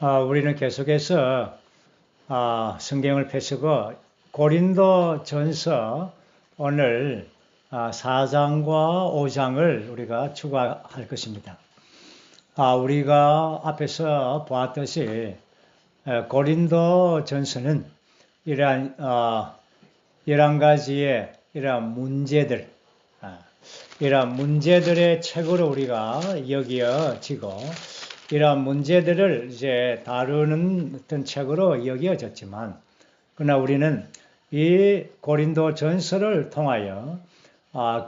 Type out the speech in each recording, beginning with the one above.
우리는 계속해서 성경을 펴시고 고린도 전서 오늘 4장과 5장을 우리가 추가할 것입니다. 우리가 앞에서 보았듯이 고린도 전서는 이러한 11가지의 이러한 문제들, 이러한 문제들의 책으로 우리가 여겨지고 이러한 문제들을 이제 다루는 어떤 책으로 여겨졌지만, 그러나 우리는 이 고린도 전서를 통하여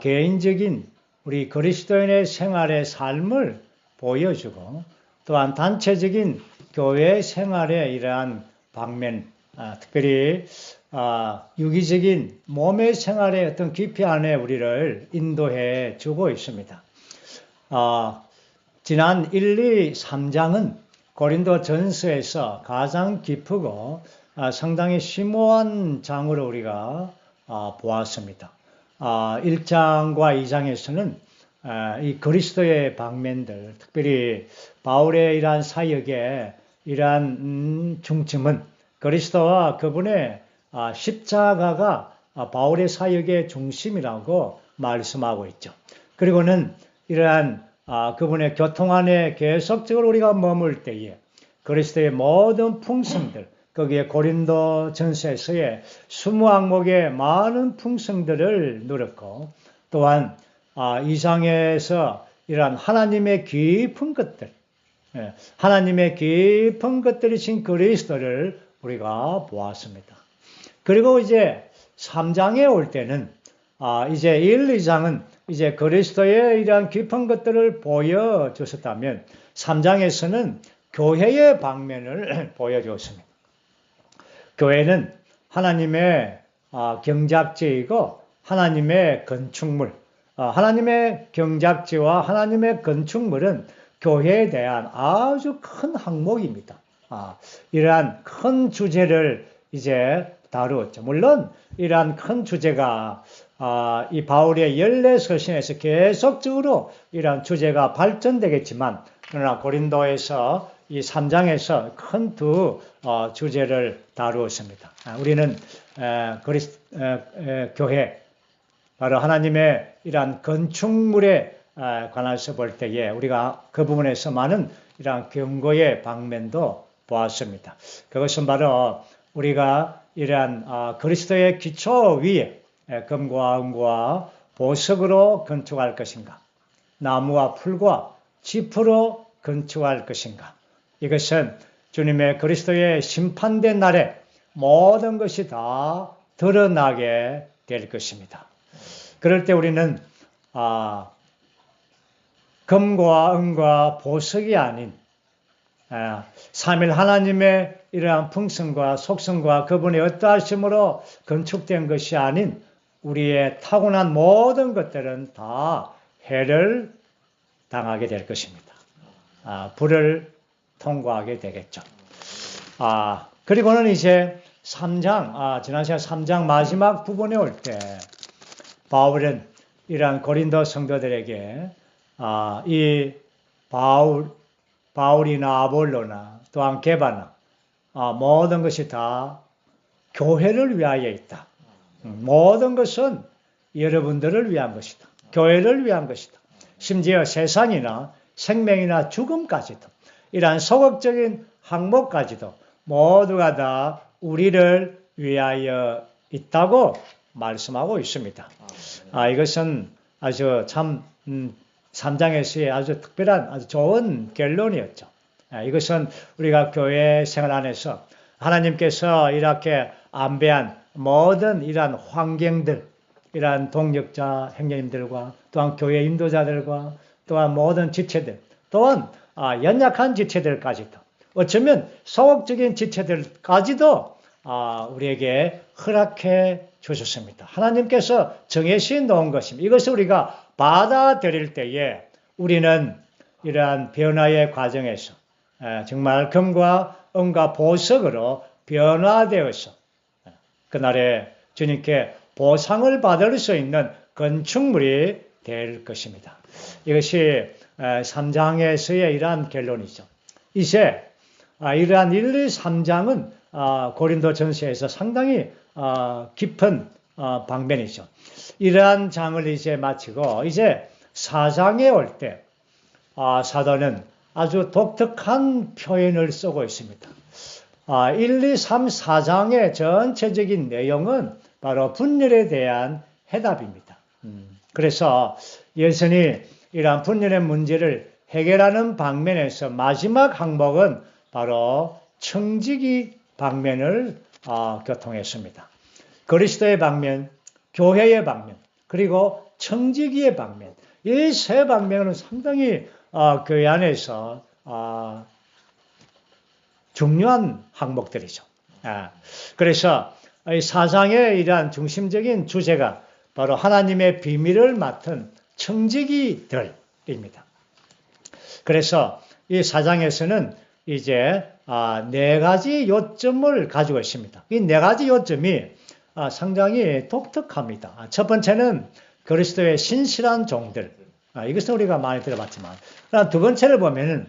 개인적인 우리 그리스도인의 생활의 삶을 보여주고, 또한 단체적인 교회 생활의 이러한 방면, 특별히 유기적인 몸의 생활의 어떤 깊이 안에 우리를 인도해 주고 있습니다. 지난 1, 2, 3장은 고린도 전서에서 가장 깊고 상당히 심오한 장으로 우리가 보았습니다. 1장과 2장에서는 이 그리스도의 방면들, 특별히 바울의 이러한 사역의 이러한 중심은 그리스도와 그분의 십자가가 바울의 사역의 중심이라고 말씀하고 있죠. 그리고는 이러한 그분의 교통 안에 계속적으로 우리가 머물 때에 그리스도의 모든 풍성들, 거기에 고린도 전서에서의 20항목의 많은 풍성들을 누렸고, 또한 이 장에서 이러한 하나님의 깊은 것들, 하나님의 깊은 것들이신 그리스도를 우리가 보았습니다. 그리고 이제 3장에 올 때는 이제 1, 2장은 이제 그리스도의 이러한 깊은 것들을 보여주셨다면 3장에서는 교회의 방면을 보여주었습니다. 교회는 하나님의 경작지이고 하나님의 건축물, 하나님의 경작지와 하나님의 건축물은 교회에 대한 아주 큰 항목입니다. 이러한 큰 주제를 이제 다루었죠. 물론 이러한 큰 주제가 이 바울의 14서신에서 계속적으로 이러한 주제가 발전되겠지만, 그러나 고린도에서 이 3장에서 큰 두 주제를 다루었습니다. 우리는 교회, 바로 하나님의 이러한 건축물에 관해서 볼 때에 우리가 그 부분에서 많은 이러한 경고의 방면도 보았습니다. 그것은 바로 우리가 이러한 그리스도의 기초 위에 금과 은과 보석으로 건축할 것인가, 나무와 풀과 짚으로 건축할 것인가, 이것은 주님의 그리스도의 심판된 날에 모든 것이 다 드러나게 될 것입니다. 그럴 때 우리는 금과 은과 보석이 아닌 삼일 하나님의 이러한 풍성과 속성과 그분의 어떠하심으로 건축된 것이 아닌 우리의 타고난 모든 것들은 다 해를 당하게 될 것입니다. 불을 통과하게 되겠죠. 그리고는 이제 3장, 지난 시간 3장 마지막 부분에 올 때 바울은 이러한 고린도 성도들에게 이 바울이나 아볼로나 또한 게바나 모든 것이 다 교회를 위하여 있다. 모든 것은 여러분들을 위한 것이다. 교회를 위한 것이다. 심지어 세상이나 생명이나 죽음까지도, 이러한 소극적인 항목까지도 모두가 다 우리를 위하여 있다고 말씀하고 있습니다. 이것은 아주 참 3장에서의 아주 특별한 아주 좋은 결론이었죠. 이것은 우리가 교회 생활 안에서 하나님께서 이렇게 안배한 모든 이러한 환경들, 이러한 동력자 형제님들과 또한 교회 인도자들과 또한 모든 지체들, 또한 연약한 지체들까지도, 어쩌면 소극적인 지체들까지도 우리에게 허락해 주셨습니다. 하나님께서 정해시 놓은 것입니다. 이것을 우리가 받아들일 때에 우리는 이러한 변화의 과정에서 정말 금과 은과 보석으로 변화되어서 그날에 주님께 보상을 받을 수 있는 건축물이 될 것입니다. 이것이 3장에서의 이러한 결론이죠. 이제 이러한 1, 2, 3장은 고린도 전서에서 상당히 깊은 방면이죠. 이러한 장을 이제 마치고 이제 4장에 올 때 사도는 아주 독특한 표현을 쓰고 있습니다. 1, 2, 3, 4장의 전체적인 내용은 바로 분열에 대한 해답입니다. 그래서 예수님이 이러한 분열의 문제를 해결하는 방면에서 마지막 항목은 바로 청지기 방면을 교통했습니다. 그리스도의 방면, 교회의 방면, 그리고 청지기의 방면, 이 세 방면은 상당히 교회 안에서 중요한 항목들이죠. 그래서 이 사장의 이러한 중심적인 주제가 바로 하나님의 비밀을 맡은 청지기들입니다. 그래서 이 사장에서는 이제 네 가지 요점을 가지고 있습니다. 이 네 가지 요점이 상당히 독특합니다. 첫 번째는 그리스도의 신실한 종들. 이것은 우리가 많이 들어봤지만, 두 번째를 보면은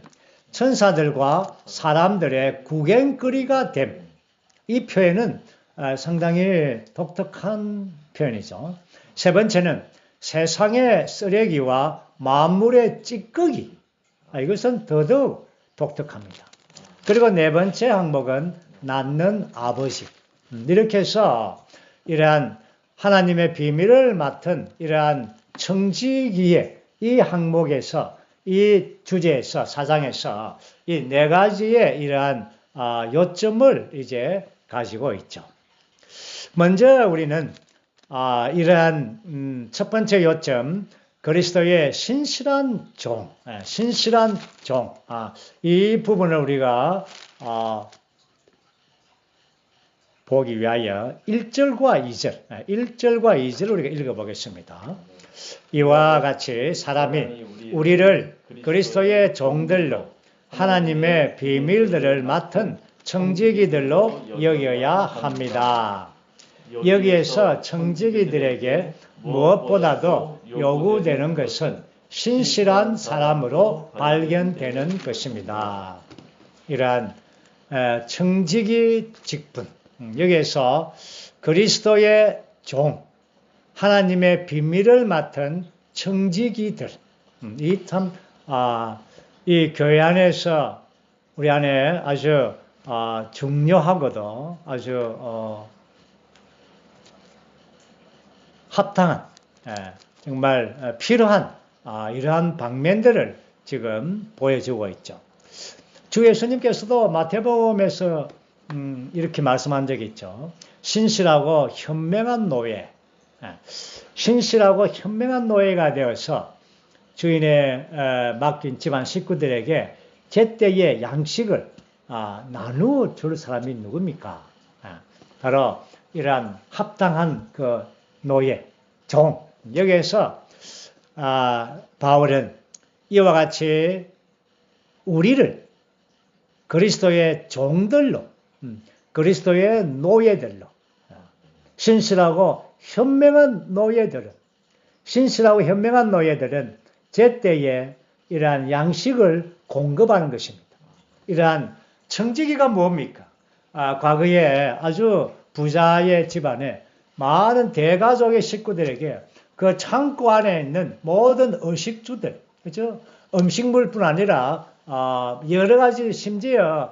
천사들과 사람들의 구경거리가 됨. 이 표현은 상당히 독특한 표현이죠. 세 번째는 세상의 쓰레기와 만물의 찌꺼기. 이것은 더더욱 독특합니다. 그리고 네 번째 항목은 낳는 아버지. 이렇게 해서 이러한 하나님의 비밀을 맡은 이러한 청지기의 이 항목에서, 이 주제에서, 사장에서 이 네 가지의 이러한 요점을 이제 가지고 있죠. 먼저 우리는 이러한 첫 번째 요점, 그리스도의 신실한 종, 신실한 종, 이 부분을 우리가 보기 위하여 1절과 2절, 1절과 2절을 우리가 읽어보겠습니다. 이와 같이 사람이 우리를 그리스도의 종들로 하나님의 비밀들을 맡은 청지기들로 여겨야 합니다. 여기에서 청지기들에게 무엇보다도 요구되는 것은 신실한 사람으로 발견되는 것입니다. 이러한 청지기 직분, 여기에서 그리스도의 종, 하나님의 비밀을 맡은 청지기들, 이 교회 안에서 우리 안에 아주 중요하고도 아주 합당한, 정말 필요한 이러한 방면들을 지금 보여주고 있죠. 주 예수님께서도 마태복음에서 이렇게 말씀한 적이 있죠. 신실하고 현명한 노예, 신실하고 현명한 노예가 되어서 주인의 맡긴 집안 식구들에게 제때의 양식을 나누어 줄 사람이 누굽니까? 바로 이러한 합당한 그 노예, 종. 여기에서 바울은 이와 같이 우리를 그리스도의 종들로, 그리스도의 노예들로, 신실하고 현명한 노예들은, 신실하고 현명한 노예들은 제때에 이러한 양식을 공급하는 것입니다. 이러한 청지기가 뭡니까? 과거에 아주 부자의 집안에 많은 대가족의 식구들에게 그 창고 안에 있는 모든 의식주들, 그렇죠? 음식물뿐 아니라 여러 가지 심지어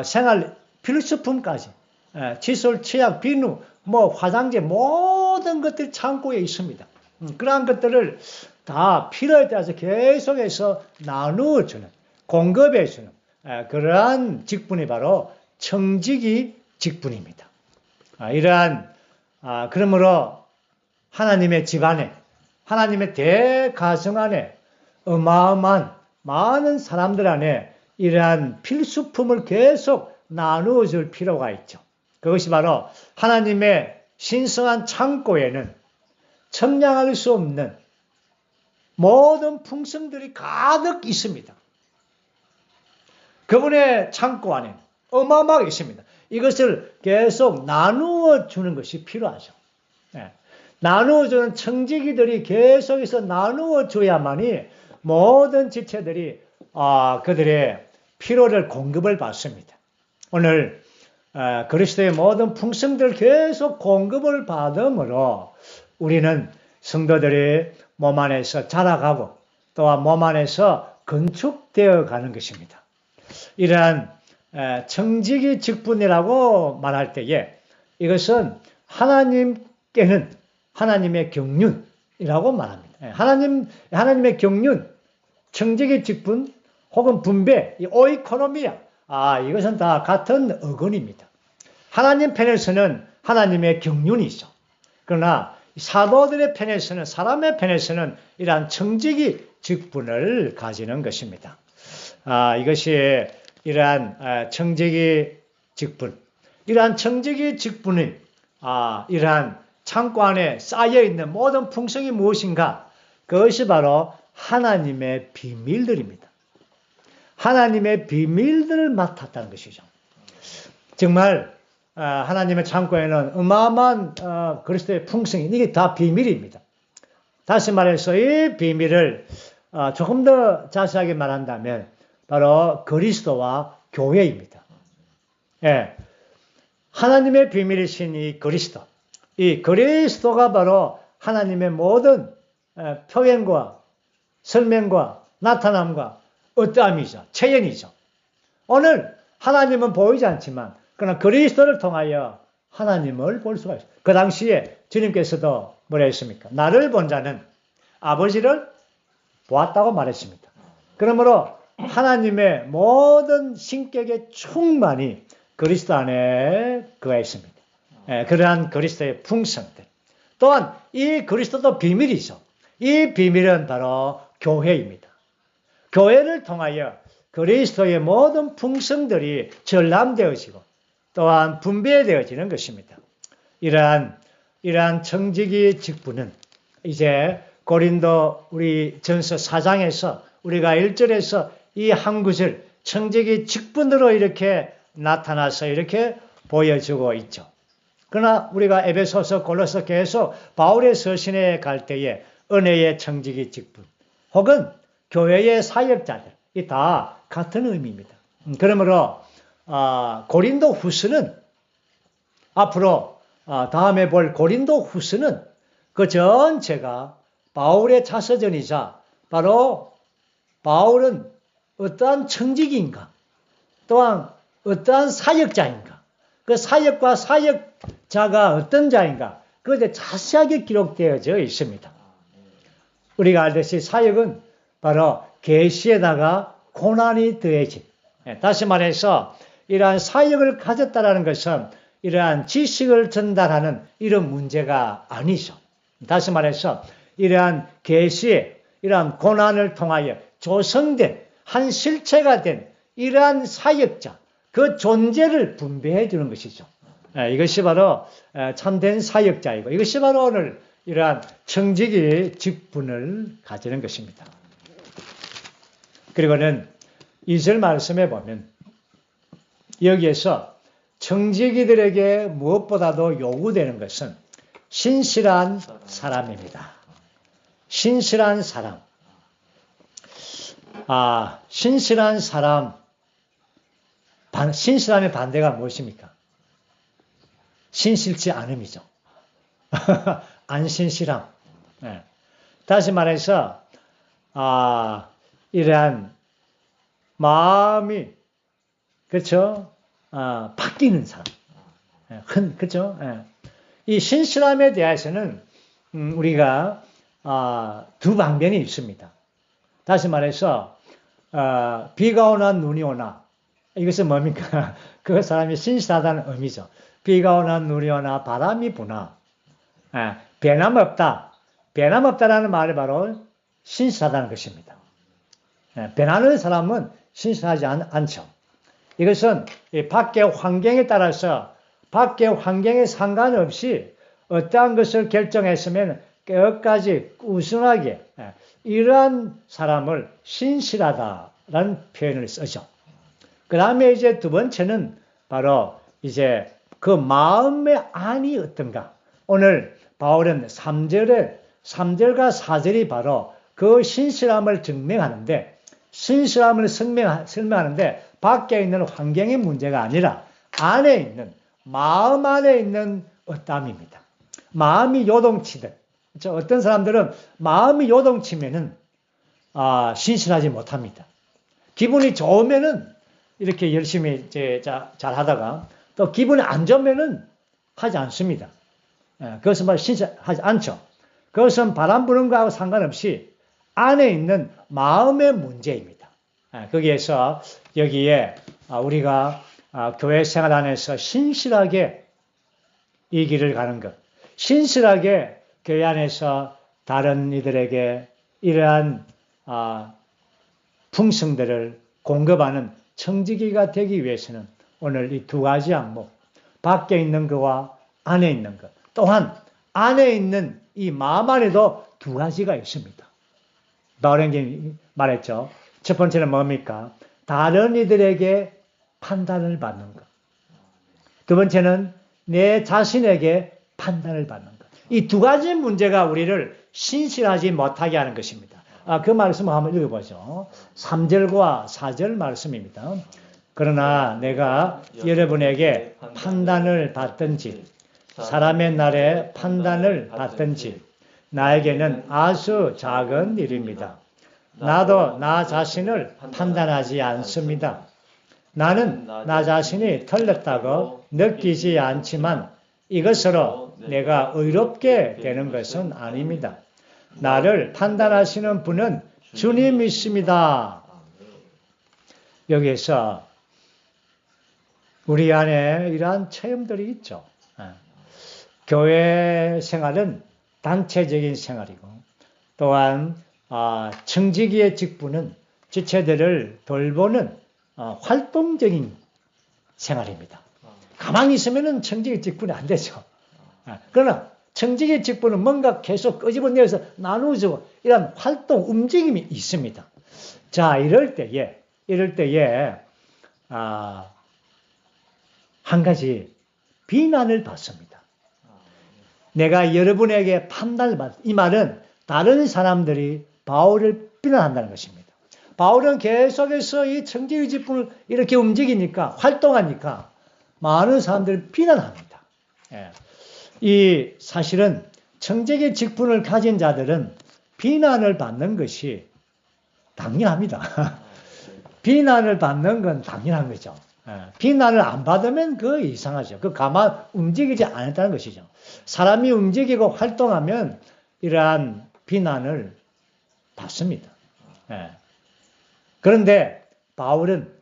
생활 필수품까지, 칫솔, 치약, 비누, 화장제 모든 것들이 창고에 있습니다. 그러한 것들을 다 필요에 따라서 계속해서 나누어주는, 공급해주는 그러한 직분이 바로 청지기 직분입니다. 이러한 그러므로 하나님의 집안에, 하나님의 대가정 안에 어마어마한 많은 사람들 안에 이러한 필수품을 계속 나누어 줄 필요가 있죠. 그것이 바로 하나님의 신성한 창고에는 청량할 수 없는 모든 풍성들이 가득 있습니다. 그분의 창고 안에 어마어마하게 있습니다. 이것을 계속 나누어 주는 것이 필요하죠. 나누어 주는 청지기들이 계속해서 나누어 줘야만이 모든 지체들이 그들의 필요를 공급을 받습니다. 오늘 그리스도의 모든 풍성들 계속 공급을 받음으로 우리는 성도들이 몸 안에서 자라가고 또한 몸 안에서 건축되어 가는 것입니다. 이러한 청지기 직분이라고 말할 때에 이것은 하나님께는 하나님의 경륜이라고 말합니다. 하나님의 경륜, 청지기 직분 혹은 분배, 이 오이코노미아, 이것은 다 같은 어근입니다. 하나님 편에서는 하나님의 경륜이죠. 그러나 사도들의 편에서는, 사람의 편에서는 이러한 청지기 직분을 가지는 것입니다. 이것이 이러한 청지기 직분, 이러한 청지기 직분이 이러한 창고 안에 쌓여있는 모든 풍성이 무엇인가? 그것이 바로 하나님의 비밀들입니다. 하나님의 비밀들을 맡았다는 것이죠. 정말 하나님의 창고에는 어마어마한 그리스도의 풍성이, 이게 다 비밀입니다. 다시 말해서 이 비밀을 조금 더 자세하게 말한다면 바로 그리스도와 교회입니다. 예, 하나님의 비밀이신 이 그리스도가 바로 하나님의 모든 표현과 설명과 나타남과 어떠함이죠. 체현이죠. 오늘 하나님은 보이지 않지만 그러나 그리스도를 통하여 하나님을 볼 수가 있어요. 그 당시에 주님께서도 뭐라 했습니까? 나를 본 자는 아버지를 보았다고 말했습니다. 그러므로 하나님의 모든 신격의 충만이 그리스도 안에 거했습니다. 그러한 그리스도의 풍성들. 또한 이 그리스도도 비밀이죠. 이 비밀은 바로 교회입니다. 교회를 통하여 그리스도의 모든 풍성들이 전람되어지고 또한 분배되어지는 것입니다. 이러한 청지기 직분은 이제 고린도 우리 전서 4장에서 우리가 1절에서 이 한 구절 청지기 직분으로 이렇게 나타나서 이렇게 보여주고 있죠. 그러나 우리가 에베소서 골로새 계속 바울의 서신에 갈 때에 은혜의 청지기 직분 혹은 교회의 사역자들 이 다 같은 의미입니다. 그러므로 고린도 후서는 앞으로 다음에 볼 고린도 후서는 그 전체가 바울의 자서전이자 바로 바울은 어떠한 청지기인가 또한 어떠한 사역자인가 그 사역과 사역자가 어떤 자인가 그것에 자세하게 기록되어져 있습니다. 우리가 알듯이 사역은 바로 계시에다가 고난이 더해진 다시 말해서 이러한 사역을 가졌다라는 것은 이러한 지식을 전달하는 이런 문제가 아니죠. 다시 말해서 이러한 계시에 이러한 고난을 통하여 조성된 한 실체가 된 이러한 사역자 그 존재를 분배해 주는 것이죠. 이것이 바로 참된 사역자이고 이것이 바로 오늘 이러한 청지기 직분을 가지는 것입니다. 그리고는 2절 말씀에 보면 여기에서 청지기들에게 무엇보다도 요구되는 것은 신실한 사람입니다. 신실한 사람. 신실한 사람. 신실함의 반대가 무엇입니까? 신실치 않음이죠. 안신실함. 다시 말해서 이러한 마음이 그렇죠? 바뀌는 사람. 그렇죠? 이 신실함에 대해서는 우리가 두 방면이 있습니다. 다시 말해서 비가 오나 눈이 오나 이것은 뭡니까? 그 사람이 신실하다는 의미죠. 비가 오나 눈이 오나 바람이 부나 변함없다. 변함없다라는 말이 바로 신실하다는 것입니다. 변하는 사람은 신실하지 않죠. 이것은 밖의 환경에 따라서 밖의 환경에 상관없이 어떠한 것을 결정했으면 끝까지 꾸준하게 이러한 사람을 신실하다라는 표현을 쓰죠. 그 다음에 이제 두 번째는 바로 이제 그 마음의 안이 어떤가. 오늘 바울은 3절과 4절이 바로 그 신실함을 증명하는데 신실함을 설명하는데 밖에 있는 환경의 문제가 아니라 안에 있는, 마음 안에 있는 어땀입니다. 마음이 요동치듯. 어떤 사람들은 마음이 요동치면은 신실하지 못합니다. 기분이 좋으면은 이렇게 열심히 잘 하다가 또 기분이 안 좋으면은 하지 않습니다. 그것은 말 신실하지 않죠. 그것은 바람 부는 거하고 상관없이 안에 있는 마음의 문제입니다. 거기에서 여기에 우리가 교회 생활 안에서 신실하게 이 길을 가는 것, 신실하게 교회 안에서 다른 이들에게 이러한 풍성들을 공급하는 청지기가 되기 위해서는 오늘 이 두 가지 항목, 밖에 있는 것과 안에 있는 것, 또한 안에 있는 이 마음 안에도 두 가지가 있습니다. 바울이 말했죠. 첫 번째는 뭡니까? 다른 이들에게 판단을 받는 것. 두 번째는 내 자신에게 판단을 받는 것. 이 두 가지 문제가 우리를 신실하지 못하게 하는 것입니다. 그 말씀을 한번 읽어보죠. 3절과 4절 말씀입니다. 그러나 내가 여러분에게 판단을 받든지 사람의 날에 판단을 받든지 나에게는 아주 작은 일입니다. 나도 나 자신을 판단하지 않습니다. 나는 나 자신이 틀렸다고 느끼지 않지만 이것으로 내가 의롭게 되는 것은 아닙니다. 나를 판단하시는 분은 주님이십니다. 여기에서 우리 안에 이러한 체험들이 있죠. 교회 생활은 단체적인 생활이고 또한 청지기의 직분은 지체들을 돌보는 활동적인 생활입니다. 가만히 있으면 청지기 직분이 안 되죠. 그러나 청지기 직분은 뭔가 계속 끄집어내서 나누어주고 이런 활동, 움직임이 있습니다. 자, 이럴 때에 한 가지 비난을 받습니다. 내가 여러분에게 판단을 이 말은 다른 사람들이 바울을 비난한다는 것입니다. 바울은 계속해서 이 청지기 직분을 이렇게 움직이니까, 활동하니까 많은 사람들을 비난합니다. 이 사실은 청지기 직분을 가진 자들은 비난을 받는 것이 당연합니다. 비난을 받는 건 당연한 거죠. 비난을 안 받으면 그 이상하죠. 그 가만 움직이지 않았다는 것이죠. 사람이 움직이고 활동하면 이러한 비난을 받습니다. 그런데 바울은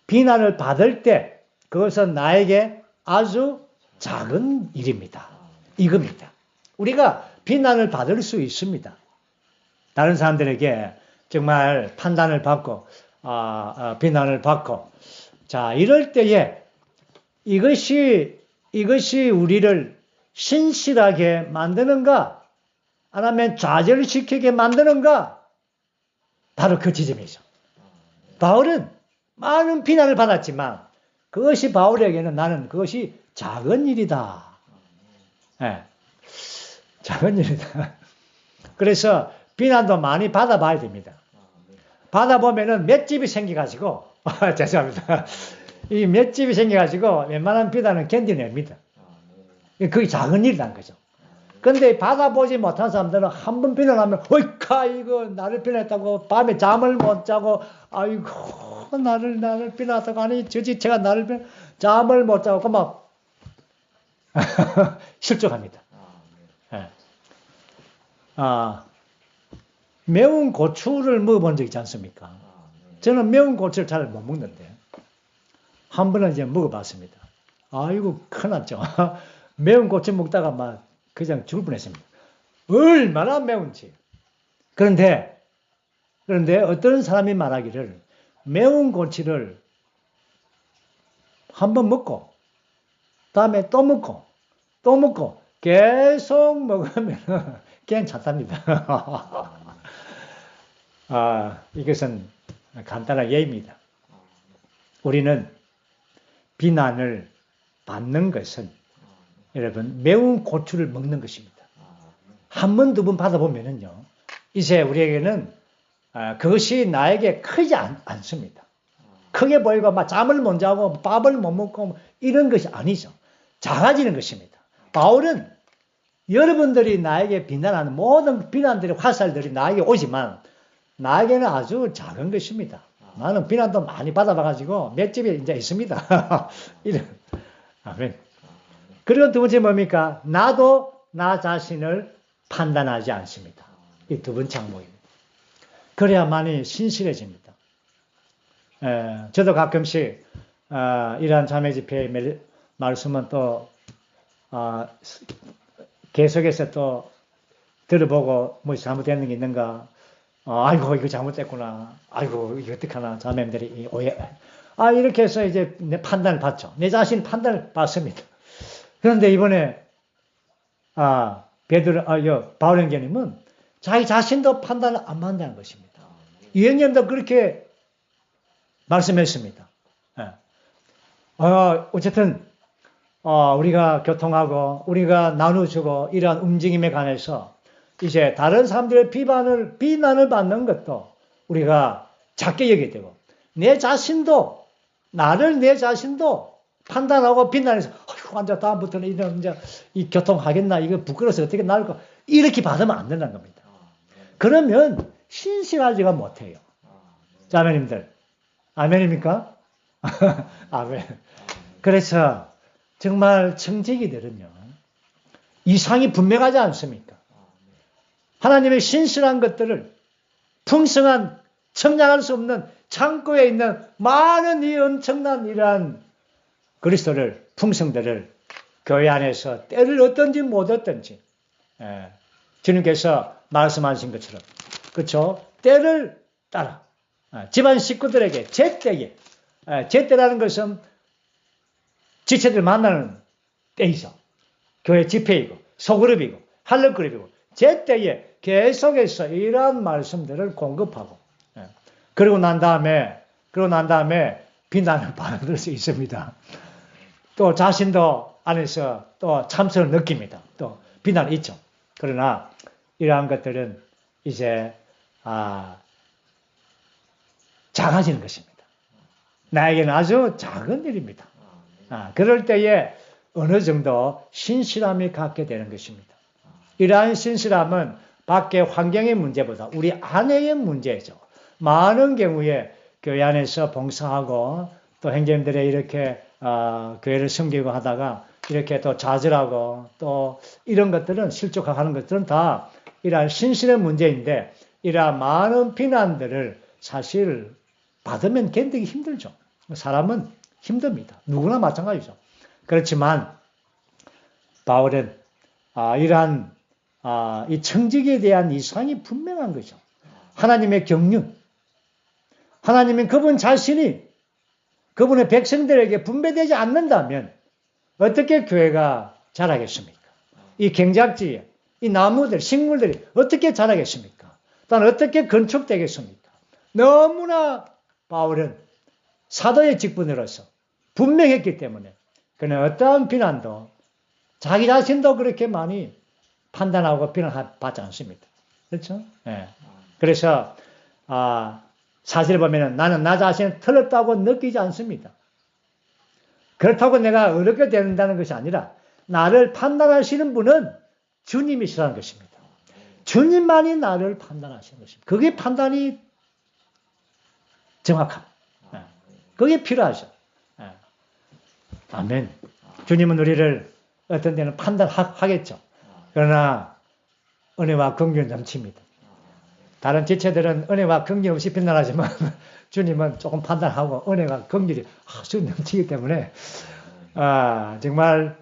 비난을 받을 때 그것은 나에게 아주 작은 일입니다. 이겁니다. 우리가 비난을 받을 수 있습니다. 다른 사람들에게 정말 판단을 받고 비난을 받고 자 이럴 때에 이것이 우리를 신실하게 만드는가 아니면 좌절시키게 만드는가 바로 그 지점이죠. 바울은 많은 비난을 받았지만 그것이 바울에게는 나는 그것이 작은 일이다. 작은 일이다. 그래서 비난도 많이 받아봐야 됩니다. 받아보면은 맷집이 생겨가지고, 죄송합니다. 이 맷집이 생겨가지고 웬만한 비난은 견뎌냅니다. 그게 작은 일이라는 거죠. 근데 받아보지 못한 사람들은 한 번 비난하면, 어이카, 이거 나를 비난했다고, 밤에 잠을 못 자고, 아이고, 나를 비난했다고, 아니, 저 지체가 나를 잠을 못 자고, 막, 실족합니다. 매운 고추를 먹어본 적 있지 않습니까? 저는 매운 고추를 잘 못 먹는데, 한 번은 이제 먹어봤습니다. 아이고, 큰일 났죠. 매운 고추 먹다가 막, 그냥 죽을 뻔했습니다. 얼마나 매운지. 그런데 어떤 사람이 말하기를 매운 고추를 한 번 먹고 다음에 또 먹고 계속 먹으면 괜찮답니다. 이것은 간단한 예입니다. 우리는 비난을 받는 것은 여러분 매운 고추를 먹는 것입니다. 한 번, 두 번 받아보면은요. 이제 우리에게는 그것이 나에게 크지 않습니다. 크게 보이고 막 잠을 못 자고 밥을 못 먹고 이런 것이 아니죠. 작아지는 것입니다. 바울은 여러분들이 나에게 비난하는 모든 비난들이 화살들이 나에게 오지만 나에게는 아주 작은 것입니다. 나는 비난도 많이 받아봐가지고 몇 집에 이제 있습니다. 이런. 아멘. 그리고 두 번째 뭡니까? 나도 나 자신을 판단하지 않습니다. 이 두 번째 항목입니다. 그래야만이 신실해집니다. 저도 가끔씩 이러한 자매 집회의 말씀은 또 계속해서 또 들어보고 뭐 잘못된 게 있는가? 아이고 이거 잘못됐구나. 아이고 이거 어떡하나 자매들이 오해. 이렇게 해서 이제 내 판단을 받죠. 내 자신 판단을 받습니다. 그런데 이번에 바울 형제님은 자기 자신도 판단을 안 한다는 것입니다. 이 형제님도 그렇게 말씀했습니다. 어쨌든 우리가 교통하고 우리가 나누주고 이러한 움직임에 관해서 이제 다른 사람들의 비난을 받는 것도 우리가 작게 여기게 되고 내 자신도 판단하고 비난해서 완전 다음부터는 이런 이제 이 교통하겠나 이거 부끄러워서 어떻게 나올까 이렇게 받으면 안 된다는 겁니다. 그러면 신실하지가 못해요. 자매님들 아멘입니까? 아멘. 그래서 정말 청지기들은요 이상이 분명하지 않습니까? 하나님의 신실한 것들을 풍성한 청량할 수 없는 창고에 있는 많은 이 엄청난 이러한 그리스도를 풍성들을 교회 안에서 때를 얻든지 못 얻든지 주님께서 말씀하신 것처럼 그렇죠? 때를 따라 집안 식구들에게 제때에 제때라는 것은 지체들 만나는 때이죠. 교회 집회이고 소그룹이고 할례그룹이고 제때에 계속해서 이러한 말씀들을 공급하고 그러고 난 다음에 비난을 받을 수 있습니다. 또 자신도 안에서 또 참선을 느낍니다. 또 비난이 있죠. 그러나 이러한 것들은 이제 작아지는 것입니다. 나에게는 아주 작은 일입니다. 그럴 때에 어느 정도 신실함이 갖게 되는 것입니다. 이러한 신실함은 밖의 환경의 문제보다 우리 안의 문제죠. 많은 경우에 교회 안에서 봉사하고 또 형제님들의 이렇게 교회를 섬기고 하다가 이렇게 또 좌절하고 또 이런 것들은 실족하는 것들은 다 이러한 신실의 문제인데 이러한 많은 비난들을 사실 받으면 견디기 힘들죠. 사람은 힘듭니다. 누구나 마찬가지죠. 그렇지만 바울은 이러한 이 청지기에 대한 이상이 분명한 거죠. 하나님의 경륜, 하나님은 그분 자신이 그분의 백성들에게 분배되지 않는다면 어떻게 교회가 자라겠습니까? 이 경작지에 이 나무들, 식물들이 어떻게 자라겠습니까? 또한 어떻게 건축되겠습니까? 너무나 바울은 사도의 직분으로서 분명했기 때문에 그는 어떠한 비난도 자기 자신도 그렇게 많이 판단하고 비난받지 않습니다. 그렇죠? 네. 그래서 사실 보면은 나는 나 자신이 틀렸다고 느끼지 않습니다. 그렇다고 내가 어렵게 된다는 것이 아니라 나를 판단하시는 분은 주님이시라는 것입니다. 주님만이 나를 판단하시는 것입니다. 그게 판단이 정확합니다. 그게 필요하죠. 아멘. 주님은 우리를 어떤 때는 판단하겠죠. 그러나 은혜와 긍휼 넘칩니다. 다른 지체들은 은혜와 긍휼 없이 판단하지만 주님은 조금 판단하고 은혜와 긍휼이 아주 넘치기 때문에 정말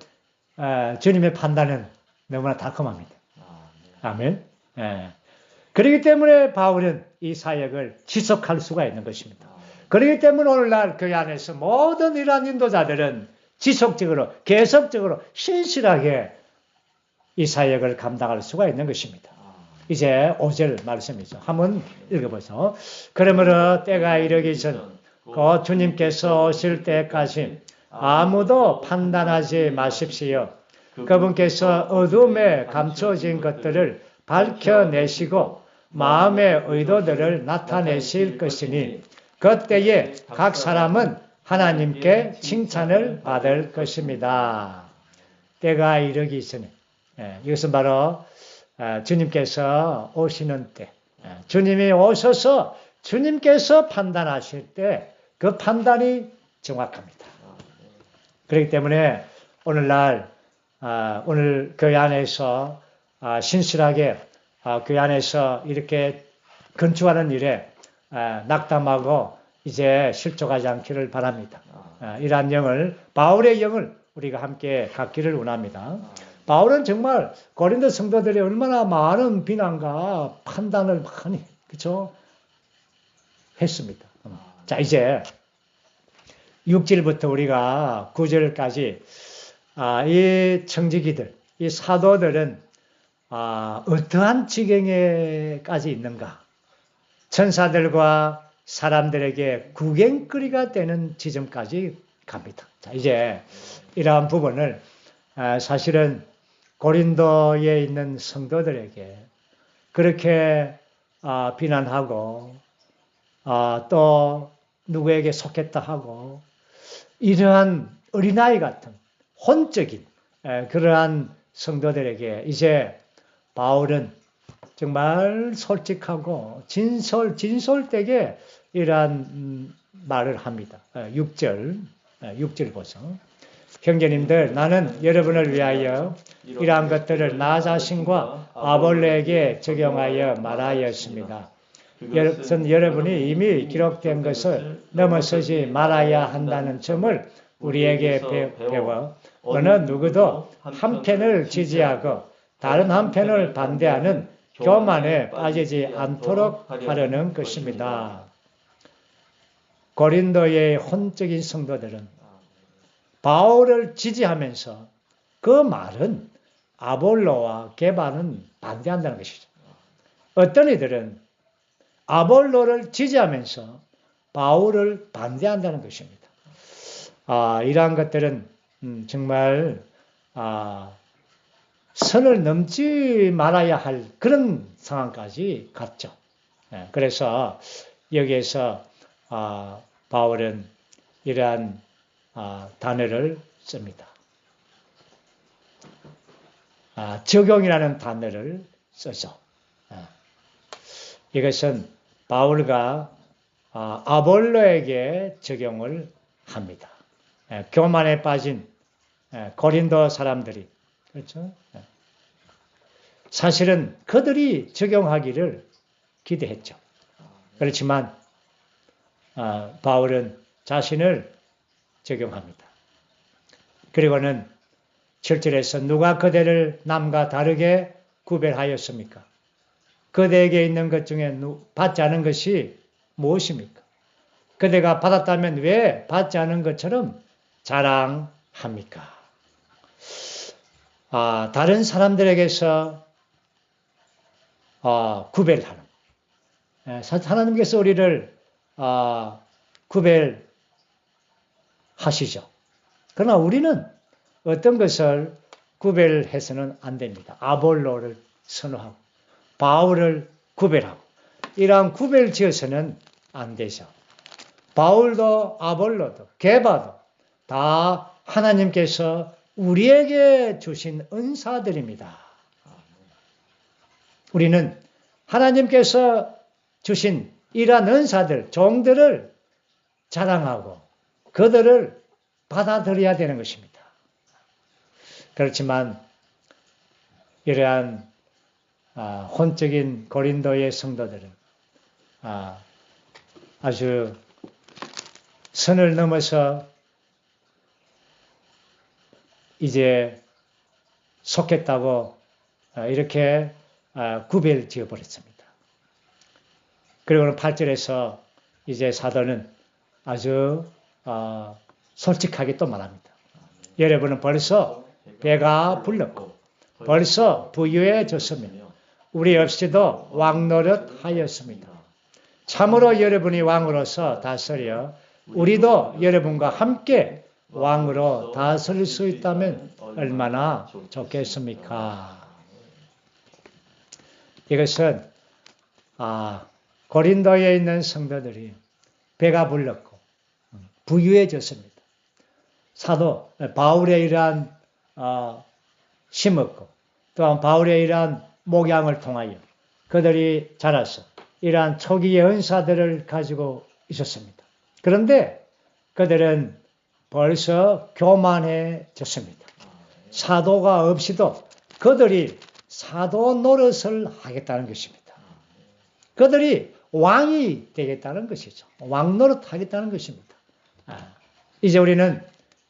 주님의 판단은 너무나 달콤합니다. 아멘. 그렇기 때문에 바울은 이 사역을 지속할 수가 있는 것입니다. 그렇기 때문에 오늘날 교회 안에서 모든 이러한 인도자들은 지속적으로 계속적으로 신실하게 이 사역을 감당할 수가 있는 것입니다. 이제 5절 말씀이죠. 한번 읽어보죠. 그러므로 때가 이르기 전 곧 주님께서 오실 때까지 아무도 판단하지 마십시오. 그분께서 어둠에 감춰진 것들을 밝혀내시고 마음의 의도들을 나타내실 것이니 그때에 각 사람은 하나님께 칭찬을 받을 것입니다. 때가 이르기 전에. 이것은 바로 주님께서 오시는 때. 주님이 오셔서 주님께서 판단하실 때 그 판단이 정확합니다. 그렇기 때문에 오늘날 오늘 교회 안에서 신실하게 교회 안에서 이렇게 건축하는 일에 낙담하고 이제 실족하지 않기를 바랍니다. 이러한 영을 바울의 영을 우리가 함께 갖기를 원합니다. 바울은 정말 고린도 성도들이 얼마나 많은 비난과 판단을 많이 그렇죠? 했습니다. 자 이제 6절부터 우리가 9절까지 이 청지기들, 이 사도들은 어떠한 지경에까지 있는가? 천사들과 사람들에게 구경거리가 되는 지점까지 갑니다. 자, 이제 이러한 부분을 사실은 고린도에 있는 성도들에게 그렇게 비난하고 또 누구에게 속했다 하고 이러한 어린아이 같은 혼적인 그러한 성도들에게 이제 바울은 정말 솔직하고 진솔되게 이러한 말을 합니다. 6절 보세요. 형제님들, 나는 여러분을 위하여 이러한 것들을 나 자신과 아볼로에게 적용하여 말하였습니다. 이것은 여러분이 이미 기록된 것을 넘어서지 말아야 한다는 점을 우리에게 배워 어느 누구도 한편을 지지하고 다른 한편을 반대하는 교만에 빠지지 않도록 하려는 것입니다. 고린도의 혼적인 성도들은 바울을 지지하면서 그 말은 아볼로와 게바는 반대한다는 것이죠. 어떤 이들은 아볼로를 지지하면서 바울을 반대한다는 것입니다. 이러한 것들은 정말 선을 넘지 말아야 할 그런 상황까지 갔죠. 그래서 여기에서 바울은 이러한 단어를 씁니다. 적용이라는 단어를 써서 이것은 바울과 아볼로에게 적용을 합니다. 교만에 빠진 고린도 사람들이 그렇죠? 사실은 그들이 적용하기를 기대했죠. 그렇지만 바울은 자신을 적용합니다. 그리고는 7절에서 누가 그대를 남과 다르게 구별하였습니까? 그대에게 있는 것 중에 받지 않은 것이 무엇입니까? 그대가 받았다면 왜 받지 않은 것처럼 자랑합니까? 다른 사람들에게서 구별하는 하나님께서 우리를 구별하시죠. 그러나 우리는 어떤 것을 구별해서는 안 됩니다. 아볼로를 선호하고 바울을 구별하고 이러한 구별 지어서는 안 되죠. 바울도 아볼로도 게바도 다 하나님께서 우리에게 주신 은사들입니다. 우리는 하나님께서 주신 이러한 은사들, 종들을 자랑하고 그들을 받아들여야 되는 것입니다. 그렇지만 이러한 혼적인 고린도의 성도들은 아주 선을 넘어서 이제 속했다고 이렇게 구별 지어버렸습니다. 그리고는 8절에서 이제 사도는 아주 솔직하게 또 말합니다. 여러분은 벌써 배가 불렀고 벌써 부유해졌으며 우리 없이도 왕노릇 하였습니다. 참으로 여러분이 왕으로서 다스려 우리도 여러분과 함께 왕으로 다스릴 수 있다면 얼마나 좋겠습니까? 이것은 고린도에 있는 성도들이 배가 불렀고 부유해졌습니다. 사도 바울의 이러한 심었고 또한 바울의 이러한 목양을 통하여 그들이 자라서 이러한 초기의 은사들을 가지고 있었습니다. 그런데 그들은 벌써 교만해졌습니다. 사도가 없이도 그들이 사도 노릇을 하겠다는 것입니다. 그들이 왕이 되겠다는 것이죠. 왕 노릇 하겠다는 것입니다. 이제 우리는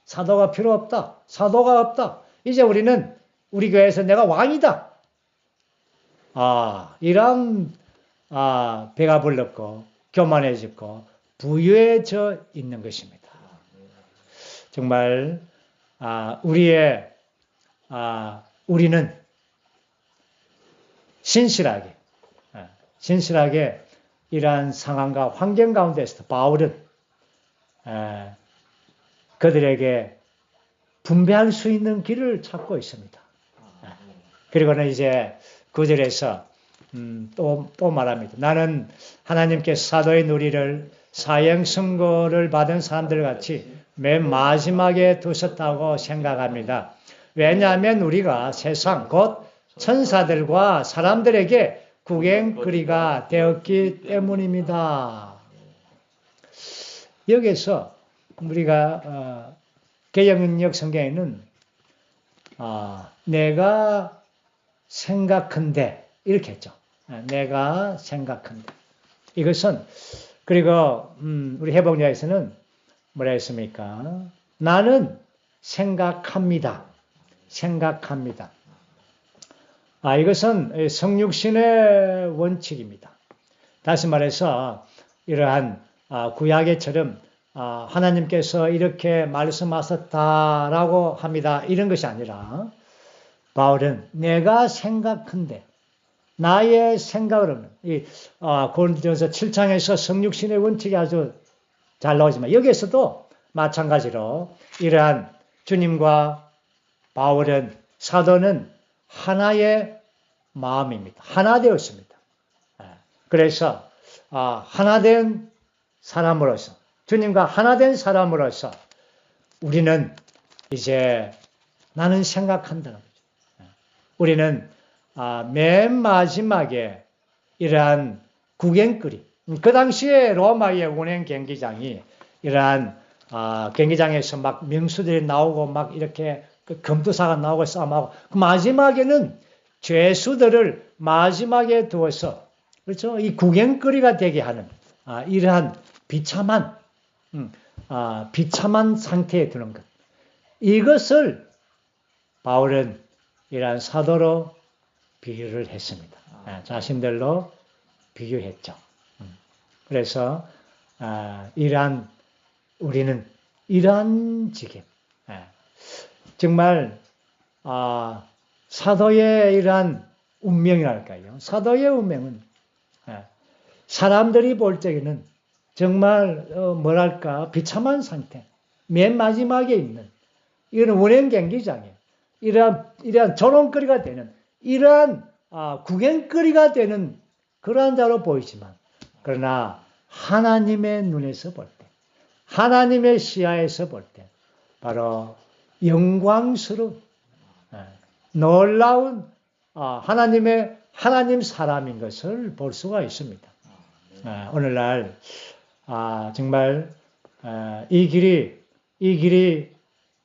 사도가 필요 없다. 사도가 없다. 이제 우리는 우리 교회에서 내가 왕이다. 이런 배가 불렀고 교만해졌고 부유해져 있는 것입니다. 정말 우리는 신실하게 이러한 상황과 환경 가운데서 바울은 그들에게 분배할 수 있는 길을 찾고 있습니다. 그리고는 이제 9절에서 또 말합니다. 나는 하나님께서 사도의 누리를 사형 선고를 받은 사람들 같이 맨 마지막에 두셨다고 생각합니다. 왜냐하면 우리가 세상 곧 천사들과 사람들에게 구경거리가 되었기 때문입니다. 여기서 우리가 개역력 성경에는 내가 생각한데 이렇게 했죠. 내가 생각한데. 이것은 그리고 우리 해복야에서는 뭐라 했습니까? 나는 생각합니다. 생각합니다. 이것은 성육신의 원칙입니다. 다시 말해서 이러한 구약에처럼 하나님께서 이렇게 말씀하셨다라고 합니다. 이런 것이 아니라 바울은 내가 생각한데 나의 생각으로는 이 고린도전서 7장에서 성육신의 원칙이 아주 잘 나오지만 여기에서도 마찬가지로 이러한 주님과 바울은 사도는 하나의 마음입니다. 하나 되었습니다. 그래서 하나된 사람으로서 주님과 하나된 사람으로서 우리는 이제 나는 생각한다는 거죠. 우리는 맨 마지막에 이러한 구경거리 그 당시에 로마의 운행 경기장이 이러한 경기장에서 막 명수들이 나오고 막 이렇게 검투사가 나오고 싸움하고 그 마지막에는 죄수들을 마지막에 두어서 그렇죠? 이 구경거리가 되게 하는 이러한 비참한 상태에 두는 것. 이것을 바울은 이러한 사도로 비유를 했습니다. 자신들로 비유했죠. 그래서 우리는 이러한 지경 정말 사도의 이러한 운명이랄까요. 사도의 운명은 사람들이 볼 적에는 정말 뭐랄까 비참한 상태, 맨 마지막에 있는 이런 운행 경기장에 이러한 조롱거리가 되는 이러한 구경거리가 되는 그러한 자로 보이지만 그러나 하나님의 눈에서 볼 때, 하나님의 시야에서 볼 때 바로 영광스러운 놀라운 하나님 사람인 것을 볼 수가 있습니다. 오늘날 정말 이 길이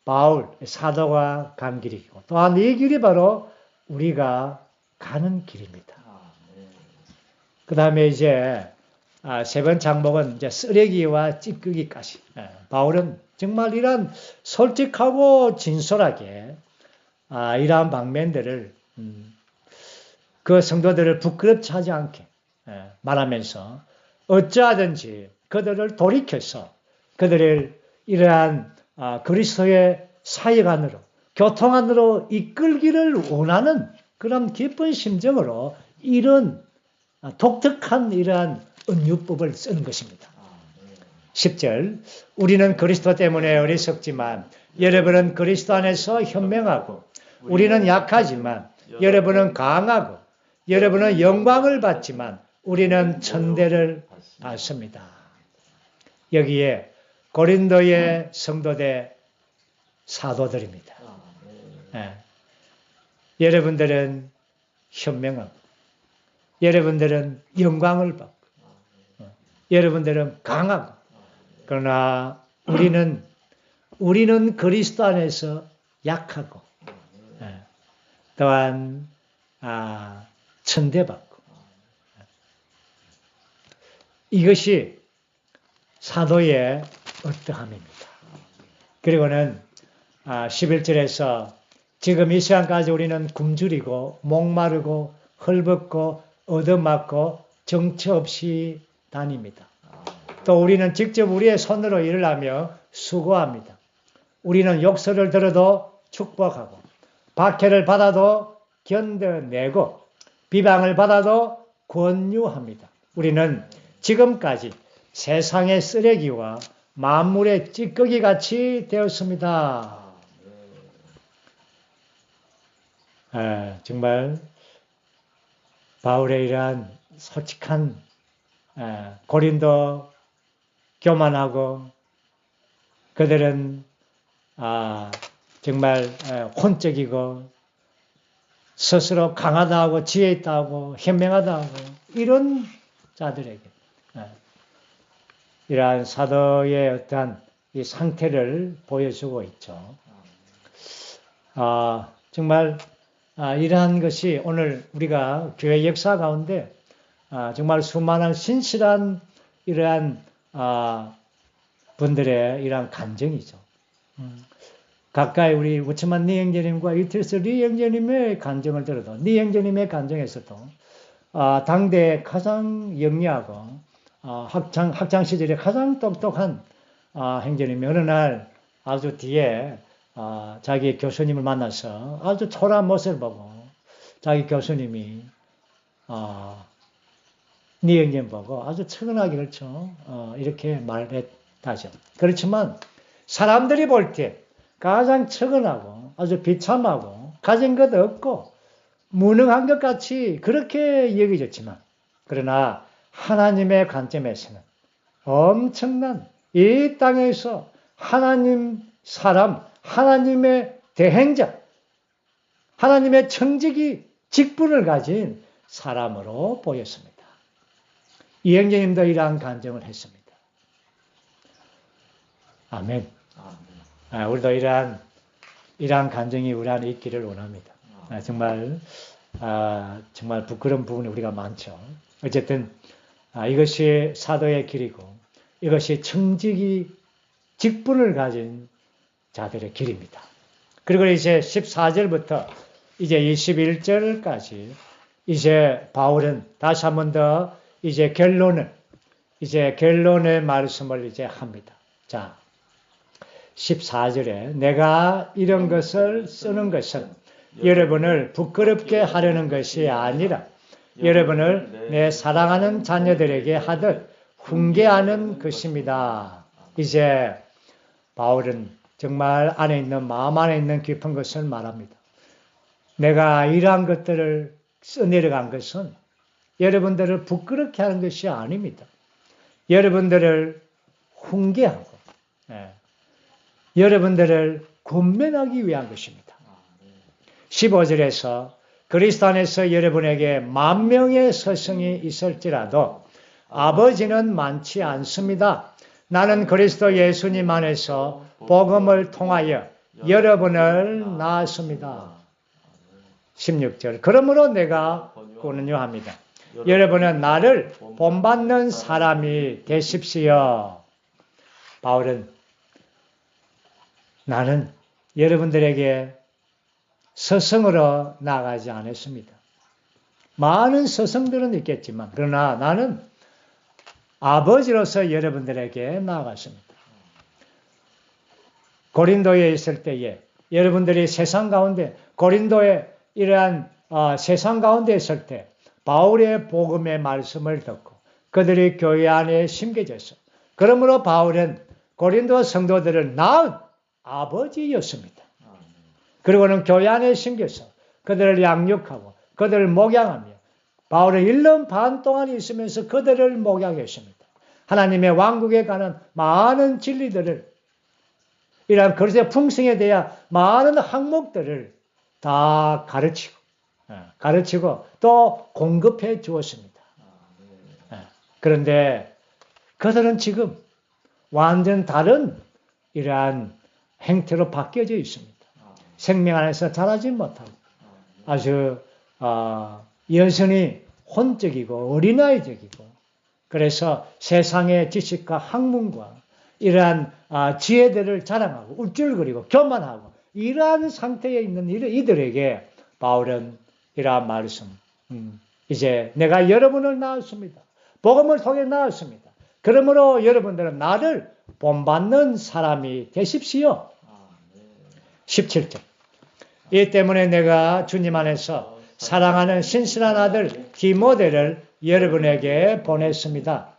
바울 사도가 간 길이고 또한 이 길이 바로 우리가 가는 길입니다. 그 다음에 이제 세 번 장목은 이제 쓰레기와 찌끄기까지. 바울은 정말 이러한 솔직하고 진솔하게 이러한 방면들을 그 성도들을 부끄럽지 하지 않게 말하면서 어찌하든지 그들을 돌이켜서 그들을 이러한 그리스도의 사역 안으로 교통 안으로 이끌기를 원하는 그런 깊은 심정으로 이런 독특한 이러한 은유법을 쓰는 것입니다. 10절 우리는 그리스도 때문에 어리석지만 여러분은 그리스도 안에서 현명하고 우리는 약하지만 여러분은 강하고 여러분은 영광을 받지만 우리는 천대를 받습니다. 여기에 고린도의 성도대 사도들입니다. 예. 여러분들은 현명하고, 여러분들은 영광을 받고, 여러분들은 강하고, 그러나 우리는 그리스도 안에서 약하고, 예. 또한 천대받고, 이것이 사도의 어떠함입니다. 그리고는 11절에서 지금 이 시간까지 우리는 굶주리고 목마르고 헐벗고 얻어맞고 정처 없이 다닙니다. 또 우리는 직접 우리의 손으로 일을 하며 수고합니다. 우리는 욕설을 들어도 축복하고 박해를 받아도 견뎌내고 비방을 받아도 권유합니다. 우리는 지금까지 세상의 쓰레기와 만물의 찌꺼기 같이 되었습니다. 정말 바울의 이러한 솔직한 고린도 교만하고 그들은 정말 혼적이고 스스로 강하다 하고 지혜 있다 하고 현명하다 하고 이런 자들에게 이러한 사도의 어떠한 이 상태를 보여주고 있죠. 정말 이러한 것이 오늘 우리가 교회 역사 가운데 정말 수많은 신실한 이러한 분들의 이러한 간증이죠. 가까이 우리 우츠만 니 형제님과 이틀스 리 형제님의 간증을 들어도 니 형제님의 간증에서도 당대 가장 영리하고 학창 시절에 가장 똑똑한 형제님이 어느 날 아주 뒤에 자기 교수님을 만나서 아주 초라한 모습을 보고 자기 교수님이 니 형님 보고 아주 측은하게 그렇죠. 이렇게 말했다죠. 그렇지만 사람들이 볼 때 가장 측은하고 아주 비참하고 가진 것 없고 무능한 것 같이 그렇게 여겨졌지만 그러나 하나님의 관점에서는 엄청난 이 땅에서 하나님 사람, 하나님의 대행자, 하나님의 청지기 직분을 가진 사람으로 보였습니다. 이 형제님도 이러한 간증을 했습니다. 아멘. 우리도 이러한 간증이 우리 안에 있기를 원합니다. 정말 부끄러운 부분이 우리가 많죠. 어쨌든 이것이 사도의 길이고 이것이 청지기 직분을 가진 자들의 길입니다. 그리고 이제 14절부터 이제 21절까지 이제 바울은 다시 한 번 더 이제 결론의 말씀을 이제 합니다. 자, 14절에 내가 이런 것을 쓰는 것은 여러분을 부끄럽게 하려는 것이 아니라 여러분을 내 사랑하는 자녀들에게 하듯 훈계하는 것입니다. 이제 바울은 정말 마음 안에 있는 깊은 것을 말합니다. 내가 이러한 것들을 써내려간 것은 여러분들을 부끄럽게 하는 것이 아닙니다. 여러분들을 훈계하고 여러분들을 권면하기 위한 것입니다. 15절에서 그리스도 안에서 여러분에게 10,000명의 서성이 있을지라도 아버지는 많지 않습니다. 나는 그리스도 예수님 안에서 복음을 통하여 여러분을 낳았습니다. 16절 그러므로 내가 권유합니다. 여러분은 나를 본받는 사람이 되십시오. 바울은 나는 여러분들에게 서성으로 나가지 않았습니다. 많은 서성들은 있겠지만 그러나 나는 아버지로서 여러분들에게 나아갔습니다. 고린도에 있을 때에 여러분들이 세상 가운데 고린도에 이러한 세상 가운데 있을 때 바울의 복음의 말씀을 듣고 그들이 교회 안에 심겨졌어. 그러므로 바울은 고린도 성도들을 낳은 아버지였습니다. 그리고는 교회 안에 심겨서 그들을 양육하고 그들을 목양하며 바울은 1년 반 동안 있으면서 그들을 목양했습니다. 하나님의 왕국에 가는 많은 진리들을, 이러한 그리스도의 풍성에 대한 많은 항목들을 다 가르치고 또 공급해 주었습니다. 그런데 그들은 지금 완전 다른 이러한 행태로 바뀌어져 있습니다. 생명 안에서 자라지 못하고 아주 여전히 혼적이고 어린아이적이고, 그래서 세상의 지식과 학문과 이러한 지혜들을 자랑하고 우쭐거리고 교만하고 이러한 상태에 있는 이들에게 바울은 이러한 말씀, 이제 내가 여러분을 낳았습니다. 복음을 통해 낳았습니다. 그러므로 여러분들은 나를 본받는 사람이 되십시오. 17절. 이 때문에 내가 주님 안에서 사랑하는 신실한 아들 디모데를 여러분에게 보냈습니다.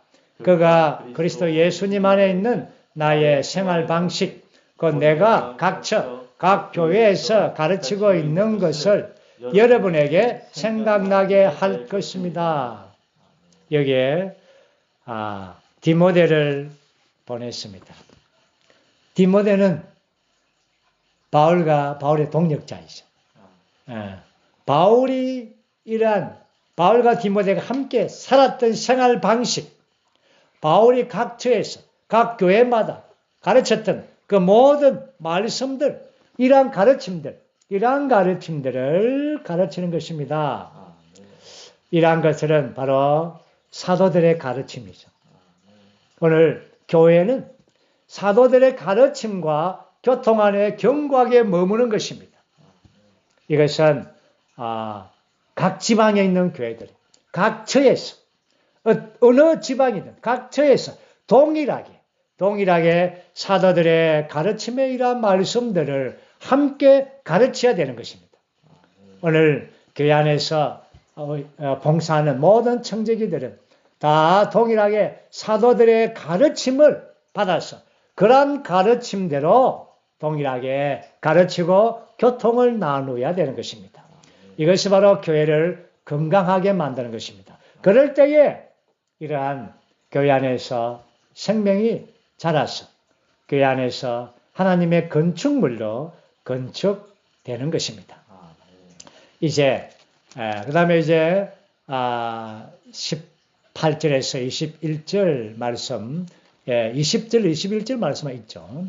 그가 그리스도 예수님 안에 있는 나의 생활 방식, 곧 내가 각 교회에서 가르치고 있는 것을 여러분에게 생각나게 할 것입니다. 여기에 디모데를 보냈습니다. 디모데는 바울의 동역자이죠. 바울과 디모데가 함께 살았던 생활 방식, 바울이 각 처에서 각 교회마다 가르쳤던 그 모든 말씀들, 이러한 가르침들을 가르치는 것입니다. 이러한 것들은 바로 사도들의 가르침이죠. 오늘 교회는 사도들의 가르침과 교통 안에 견고하게 머무는 것입니다. 이것은 각 지방에 있는 교회들이 각 처에서 어느 지방이든 각 처에서 동일하게 사도들의 가르침에 이러한 말씀들을 함께 가르쳐야 되는 것입니다. 오늘 교회 안에서 봉사하는 모든 청지기들은 다 동일하게 사도들의 가르침을 받아서 그러한 가르침대로 동일하게 가르치고 교통을 나누어야 되는 것입니다. 이것이 바로 교회를 건강하게 만드는 것입니다. 그럴 때에 이러한 교회 안에서 생명이 자라서 교회 안에서 하나님의 건축물로 건축되는 것입니다. 이제 그 다음에 이제 18절에서 21절 말씀, 20절, 21절 말씀은 있죠.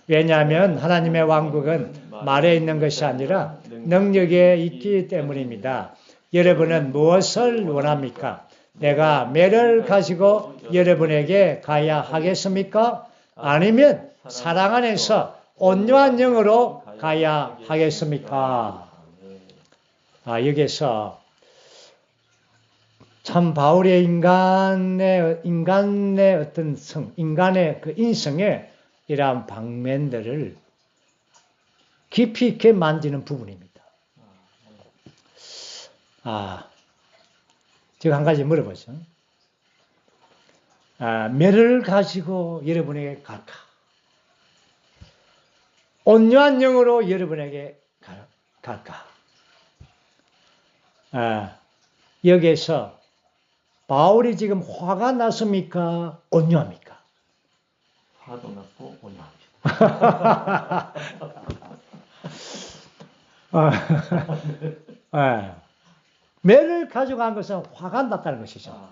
왜냐하면 하나님의 왕국은 말에 있는 것이 아니라 능력에 있기 때문입니다. 여러분은 무엇을 원합니까? 내가 매를 가지고 여러분에게 가야 하겠습니까? 아니면 사랑 안에서 온유한 영으로 가야 하겠습니까? 여기서 참 바울의 인간의 어떤 인간의 그 인성에 이러한 방면들을 깊이 있게 만지는 부분입니다. 제가 한 가지 물어보죠. 매를 가지고 여러분에게 갈까? 온유한 영으로 여러분에게 갈까? 여기에서 바울이 지금 화가 났습니까? 온유합니까? 화도 났고 온유합니다. 매를 가져간 것은 화가 났다는 것이죠.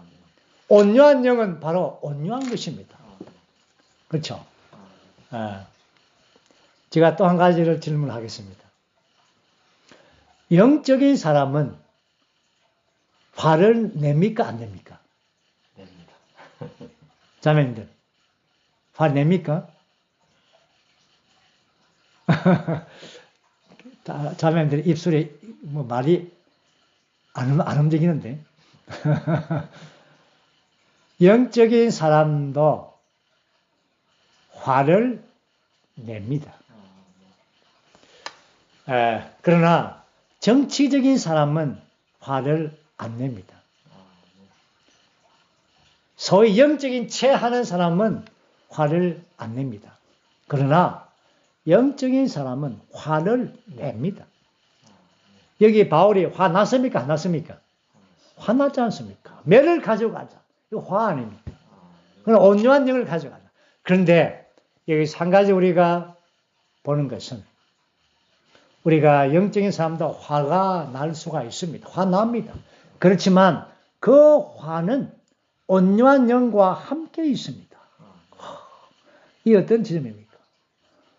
온유한 영은 바로 온유한 것입니다. 그렇죠? 제가 또 한 가지를 질문하겠습니다. 영적인 사람은 화를 냅니까? 안 냅니까? 냅니다. 자매님들, 화 냅니까? 자매님들 입술에 말이 안 움직이는데. 영적인 사람도 화를 냅니다. 그러나 정치적인 사람은 화를 안 냅니다. 소위 영적인 체하는 사람은 화를 안 냅니다. 그러나 영적인 사람은 화를 냅니다. 여기 바울이 화 났습니까? 안 났습니까? 화 났지 않습니까? 매를 가져가자. 이거 화 아닙니까? 그런 온유한 영을 가져가라. 그런데 여기서 한 가지 우리가 보는 것은 우리가 영적인 사람도 화가 날 수가 있습니다. 화납니다. 그렇지만 그 화는 온유한 영과 함께 있습니다. 이 어떤 지점입니까?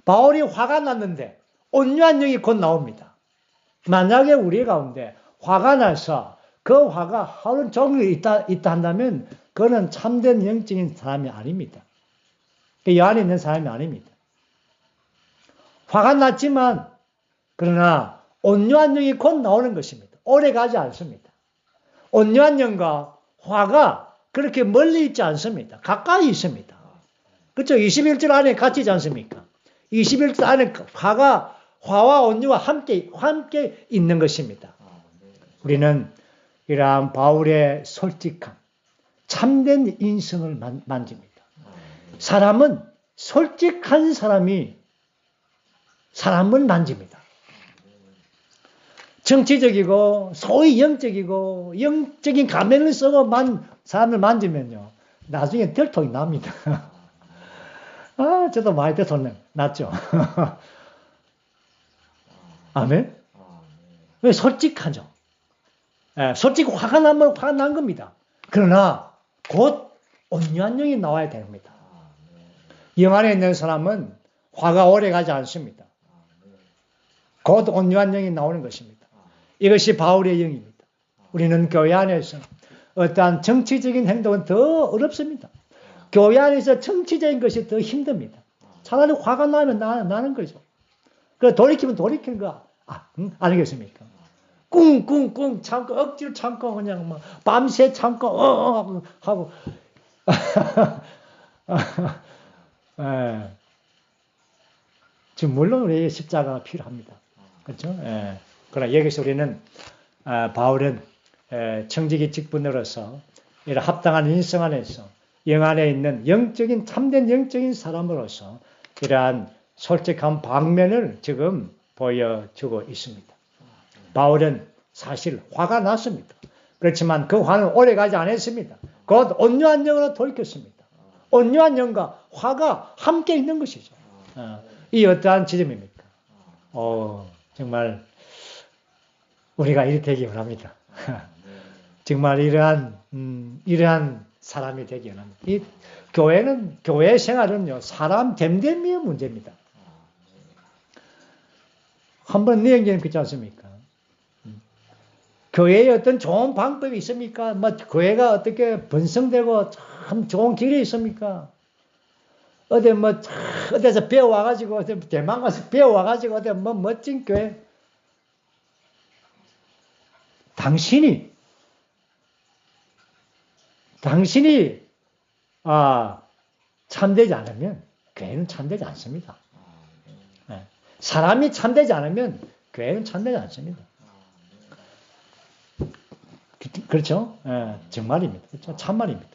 바울이 화가 났는데 온유한 영이 곧 나옵니다. 만약에 우리 가운데 화가 나서 그 화가 하루 종일 있다 한다면 그거는 참된 영적인 사람이 아닙니다. 그 여 안에 있는 사람이 아닙니다. 화가 났지만 그러나 온유한 영이 곧 나오는 것입니다. 오래 가지 않습니다. 온유한 영과 화가 그렇게 멀리 있지 않습니다. 가까이 있습니다. 그렇죠? 21절 안에 같이 있지 않습니까? 21절 안에 화와 온유와 함께 있는 것입니다. 우리는 이러한 바울의 솔직함, 참된 인성을 만집니다. 사람은 솔직한 사람이 사람을 만집니다. 정치적이고 소위 영적인 가면을 쓰고 사람을 만지면요. 나중에 들통이 납니다. 저도 많이 들통 났죠. 아멘? 왜 솔직하죠? 솔직히 화가 나면 화가 난 겁니다. 그러나 곧 온유한 영이 나와야 됩니다. 영 안에 있는 사람은 화가 오래 가지 않습니다. 곧 온유한 영이 나오는 것입니다. 이것이 바울의 영입니다. 우리는 교회 안에서 어떠한 정치적인 행동은 더 어렵습니다. 교회 안에서 정치적인 것이 더 힘듭니다. 차라리 화가 나면 나는 거죠. 그래 돌이키면 돌이키는 거 아니겠습니까? 꿍꿍꿍 참고 억지로 참고 그냥 뭐 밤새 참고 하고 지금 물론 우리 십자가가 필요합니다. 그렇죠? 그러나 여기서 우리는 바울은 청지기 직분으로서 이런 합당한 인성 안에서 영 안에 있는 참된 영적인 사람으로서 이러한 솔직한 방면을 지금 보여주고 있습니다. 바울은 사실 화가 났습니다. 그렇지만 그 화는 오래 가지 않았습니다. 곧 온유한 영으로 돌이켰습니다. 온유한 영과 화가 함께 있는 것이죠. 이 어떠한 지점입니까? 정말 우리가 이렇게 되기 원합니다. 정말 이러한 사람이 되기 원합니다. 이 교회 생활은요, 사람 됨됨이의 문제입니다. 한번 내연기님 그렇지 않습니까? 교회에 어떤 좋은 방법이 있습니까? 교회가 어떻게 번성되고 참 좋은 길이 있습니까? 어디서 배워와가지고, 대만 가서 배워와가지고, 멋진 교회. 당신이 참되지 않으면 교회는 참되지 않습니다. 사람이 참되지 않으면 교회는 참되지 않습니다. 그렇죠? 정말입니다. 그렇죠? 참말입니다.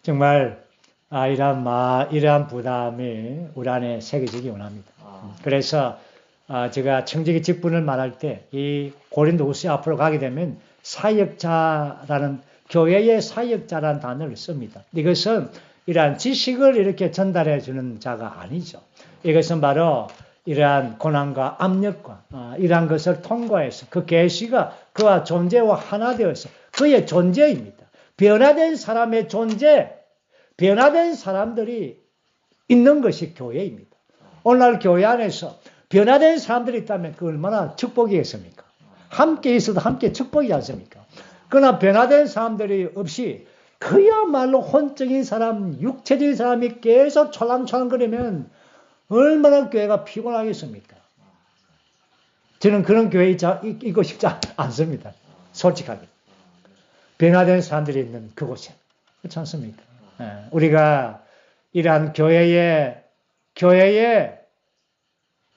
정말 이러한 부담이 우리 안에 새겨지기 원합니다. 그래서 제가 청지기 직분을 말할 때 이 고린도후서 앞으로 가게 되면 사역자라는 교회의 사역자라는 단어를 씁니다. 이것은 이러한 지식을 이렇게 전달해 주는 자가 아니죠. 이것은 바로 이러한 고난과 압력과 이러한 것을 통과해서 그 계시가 그와 존재와 하나 되어서 그의 존재입니다. 변화된 사람의 존재, 변화된 사람들이 있는 것이 교회입니다. 오늘날 교회 안에서 변화된 사람들이 있다면 그 얼마나 축복이겠습니까? 함께 있어도 함께 축복이지 않습니까? 그러나 변화된 사람들이 없이 그야말로 혼적인 사람, 육체적인 사람이 계속 촐랑촐랑거리면 얼마나 교회가 피곤하겠습니까? 저는 그런 교회에 있고 싶지 않습니다. 솔직하게. 변화된 사람들이 있는 그곳에. 그렇지 않습니까? 우리가 이러한 교회의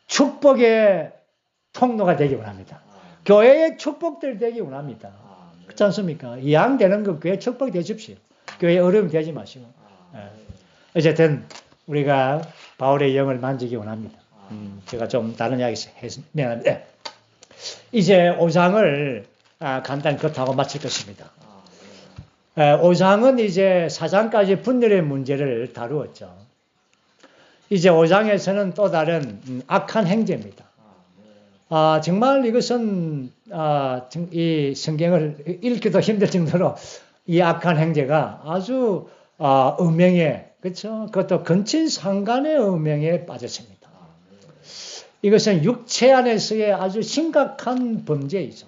축복의 통로가 되기 원합니다. 교회의 축복들 되기 원합니다. 그렇지 않습니까? 이양되는 그 교회 축복이 되십시오. 교회 어려움이 되지 마시고. 어쨌든 우리가 바울의 영을 만지기 원합니다. 제가 좀 다른 이야기 했는데 이제 5장을 간단히 그렇다고 마칠 것입니다. 5장은 이제 4장까지 분열의 문제를 다루었죠. 이제 5장에서는 또 다른 악한 행제입니다. 정말 이것은 이 성경을 읽기도 힘들 정도로 이 악한 행제가 아주 음행에, 그렇죠? 그것도 근친상간의 음행에 빠졌습니다. 이것은 육체 안에서의 아주 심각한 범죄이죠.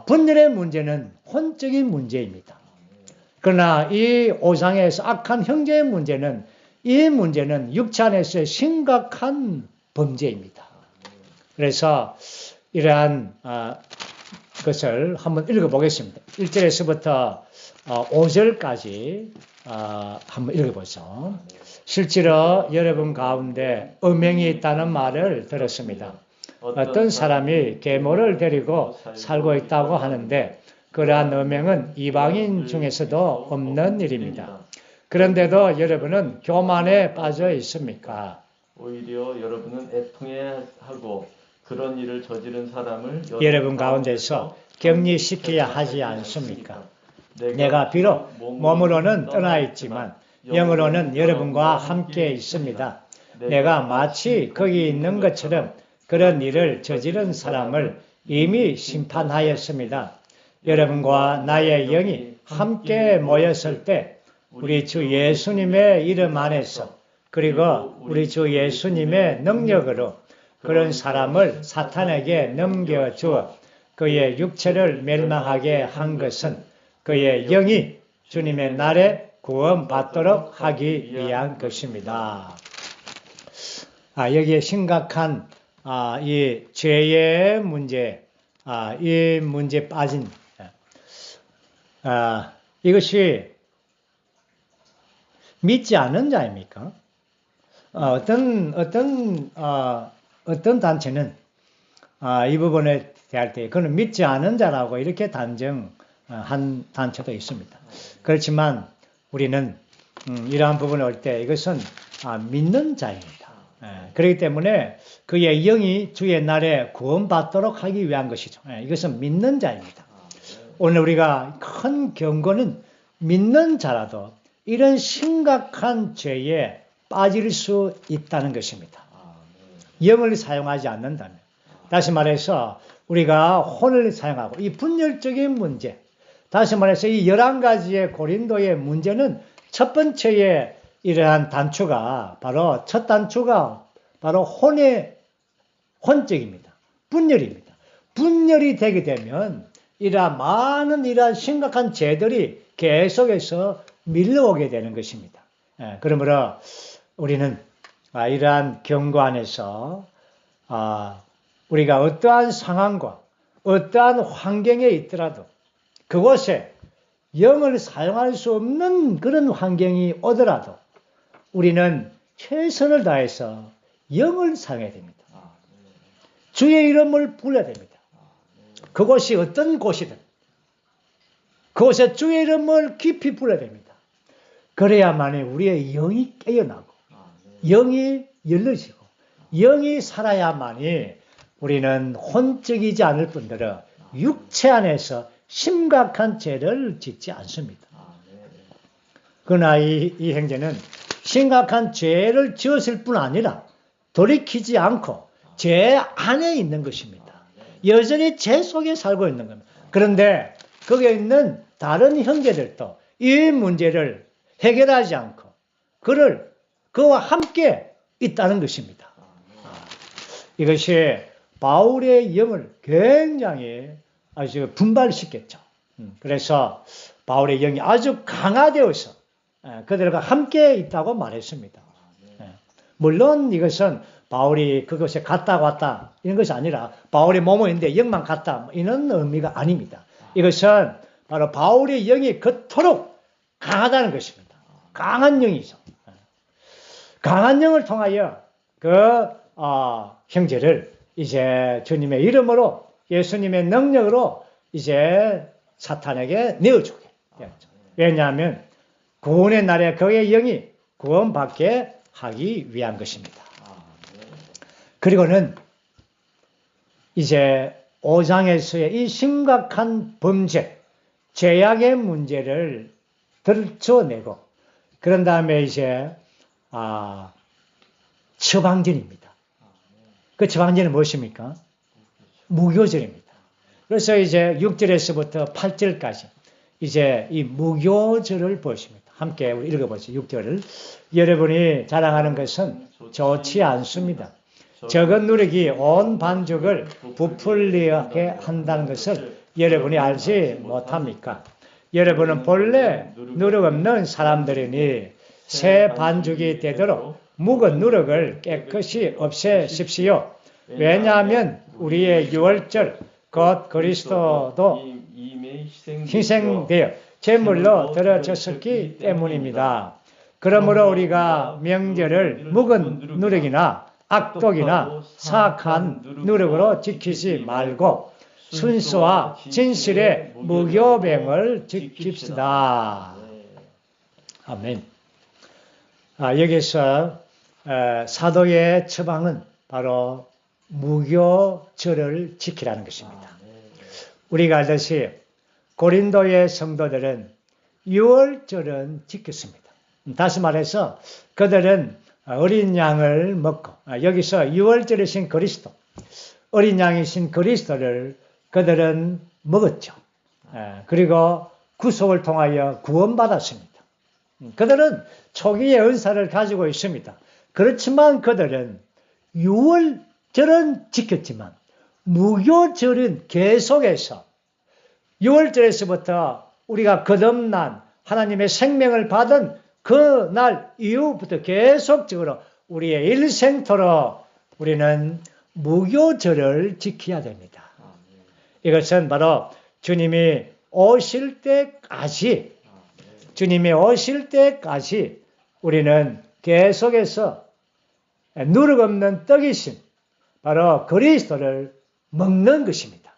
분열의 문제는 혼적인 문제입니다. 그러나 이 5장에서 악한 형제의 문제는, 이 문제는 육체 안에서의 심각한 범죄입니다. 그래서 이러한 것을 한번 읽어보겠습니다. 1절에서부터 5절까지 한번 읽어보죠. 실제로 여러분 가운데 음행이 있다는 말을 들었습니다. 어떤 사람이 계모를 데리고 살고 있다고 하는데 그러한 음행은 이방인 중에서도 없는 일입니다. 그런데도 여러분은 교만에 빠져 있습니까? 오히려 여러분은 애통해하고 그런 일을 저지른 사람을 여러분 가운데서 격리시켜야 하지 않습니까? 내가 비록 몸으로는 떠나 있지만 영으로는 여러분과 함께 있습니다. 내가 마치 거기 있는 것처럼 그런 일을 저지른 사람을 이미 심판하였습니다. 여러분과 나의 영이 함께 모였을 때 우리 주 예수님의 이름 안에서 그리고 우리 주 예수님의 능력으로 그런 사람을 사탄에게 넘겨주어 그의 육체를 멸망하게 한 것은 그의 영이 주님의 날에 구원받도록 하기 위한 것입니다. 여기에 심각한 이 죄의 문제, 이 문제에 빠진 이것이 믿지 않는 자입니까? 어떤 단체는 이 부분에 대할 때 그는 믿지 않는 자라고 이렇게 단정한 단체도 있습니다. 그렇지만 우리는 이러한 부분에 올 때 이것은 믿는 자입니다. 그렇기 때문에 그의 영이 주의 날에 구원받도록 하기 위한 것이죠. 이것은 믿는 자입니다. 오늘 우리가 큰 경고는 믿는 자라도 이런 심각한 죄에 빠질 수 있다는 것입니다. 영을 사용하지 않는다면. 다시 말해서 우리가 혼을 사용하고 이 분열적인 문제, 다시 말해서 이 11가지의 고린도의 문제는 첫 번째의 이러한 단추가 첫 단추가 바로 혼적입니다. 분열입니다. 분열이 되게 되면 많은 심각한 죄들이 계속해서 밀려오게 되는 것입니다. 그러므로 우리는 이러한 경고 안에서 우리가 어떠한 상황과 어떠한 환경에 있더라도 그곳에 영을 사용할 수 없는 그런 환경이 오더라도 우리는 최선을 다해서 영을 사용해야 됩니다. 주의 이름을 불러야 됩니다. 그곳이 어떤 곳이든 그곳에 주의 이름을 깊이 불러야 됩니다. 그래야만이 우리의 영이 깨어나고 영이 열려지고 영이 살아야만이 우리는 혼적이지 않을 뿐더러 육체 안에서 심각한 죄를 짓지 않습니다. 그러나 이 형제는 심각한 죄를 지었을 뿐 아니라 돌이키지 않고 죄 안에 있는 것입니다. 여전히 죄 속에 살고 있는 겁니다. 그런데 거기에 있는 다른 형제들도 이 문제를 해결하지 않고 그와 함께 있다는 것입니다. 이것이 바울의 영을 굉장히 아주 분발시켰죠. 그래서 바울의 영이 아주 강화되어서 그들과 함께 있다고 말했습니다. 물론 이것은 바울이 그것에 갔다 왔다 이런 것이 아니라 바울의 몸은 있는데 영만 갔다 이런 의미가 아닙니다. 이것은 바로 바울의 영이 그토록 강하다는 것입니다. 강한 영이죠. 강한 영을 통하여 형제를 이제 주님의 이름으로 예수님의 능력으로 이제 사탄에게 내어주게 되었죠. 왜냐하면 구원의 날에 그의 영이 구원받게 하기 위한 것입니다. 그리고는 이제 5장에서의 이 심각한 범죄, 죄악의 문제를 들춰내고 그런 다음에 이제 처방전입니다. 그 처방전은 무엇입니까? 무교절입니다. 그래서 이제 6절에서부터 8절까지 이제 이 무교절을 보십니다. 함께 우리 읽어보죠. 6절을. 여러분이 자랑하는 것은 좋지 않습니다. 적은 누룩이 온 반죽을 부풀리게 한다는 것을 여러분이 알지 못합니까? 여러분은 본래 누룩 없는 사람들이니 새 반죽이 되도록 묵은 누룩을 깨끗이 없애십시오. 왜냐하면 우리의 유월절 곧 그리스도도 희생되어 제물로 드려졌기 때문입니다. 그러므로 우리가 명절을 묵은 누룩이나 악독이나 사악한 누룩으로 지키지 말고 순수와 진실의 무교병을 지킵시다. 아멘. 여기서 사도의 처방은 바로 무교절을 지키라는 것입니다. 우리가 알듯이 고린도의 성도들은 유월절은 지켰습니다. 다시 말해서 그들은 어린 양을 먹고 여기서 유월절이신 그리스도, 어린 양이신 그리스도를 그들은 먹었죠. 그리고 구속을 통하여 구원받았습니다. 그들은 초기의 은사를 가지고 있습니다. 그렇지만 그들은 유월절은 지켰지만 무교절은 계속해서 유월절에서부터 우리가 거듭난 하나님의 생명을 받은 그날 이후부터 계속적으로 우리의 일생토록 우리는 무교절을 지켜야 됩니다. 이것은 바로 주님이 오실 때까지 우리는 계속해서 누룩 없는 떡이신 바로 그리스도를 먹는 것입니다.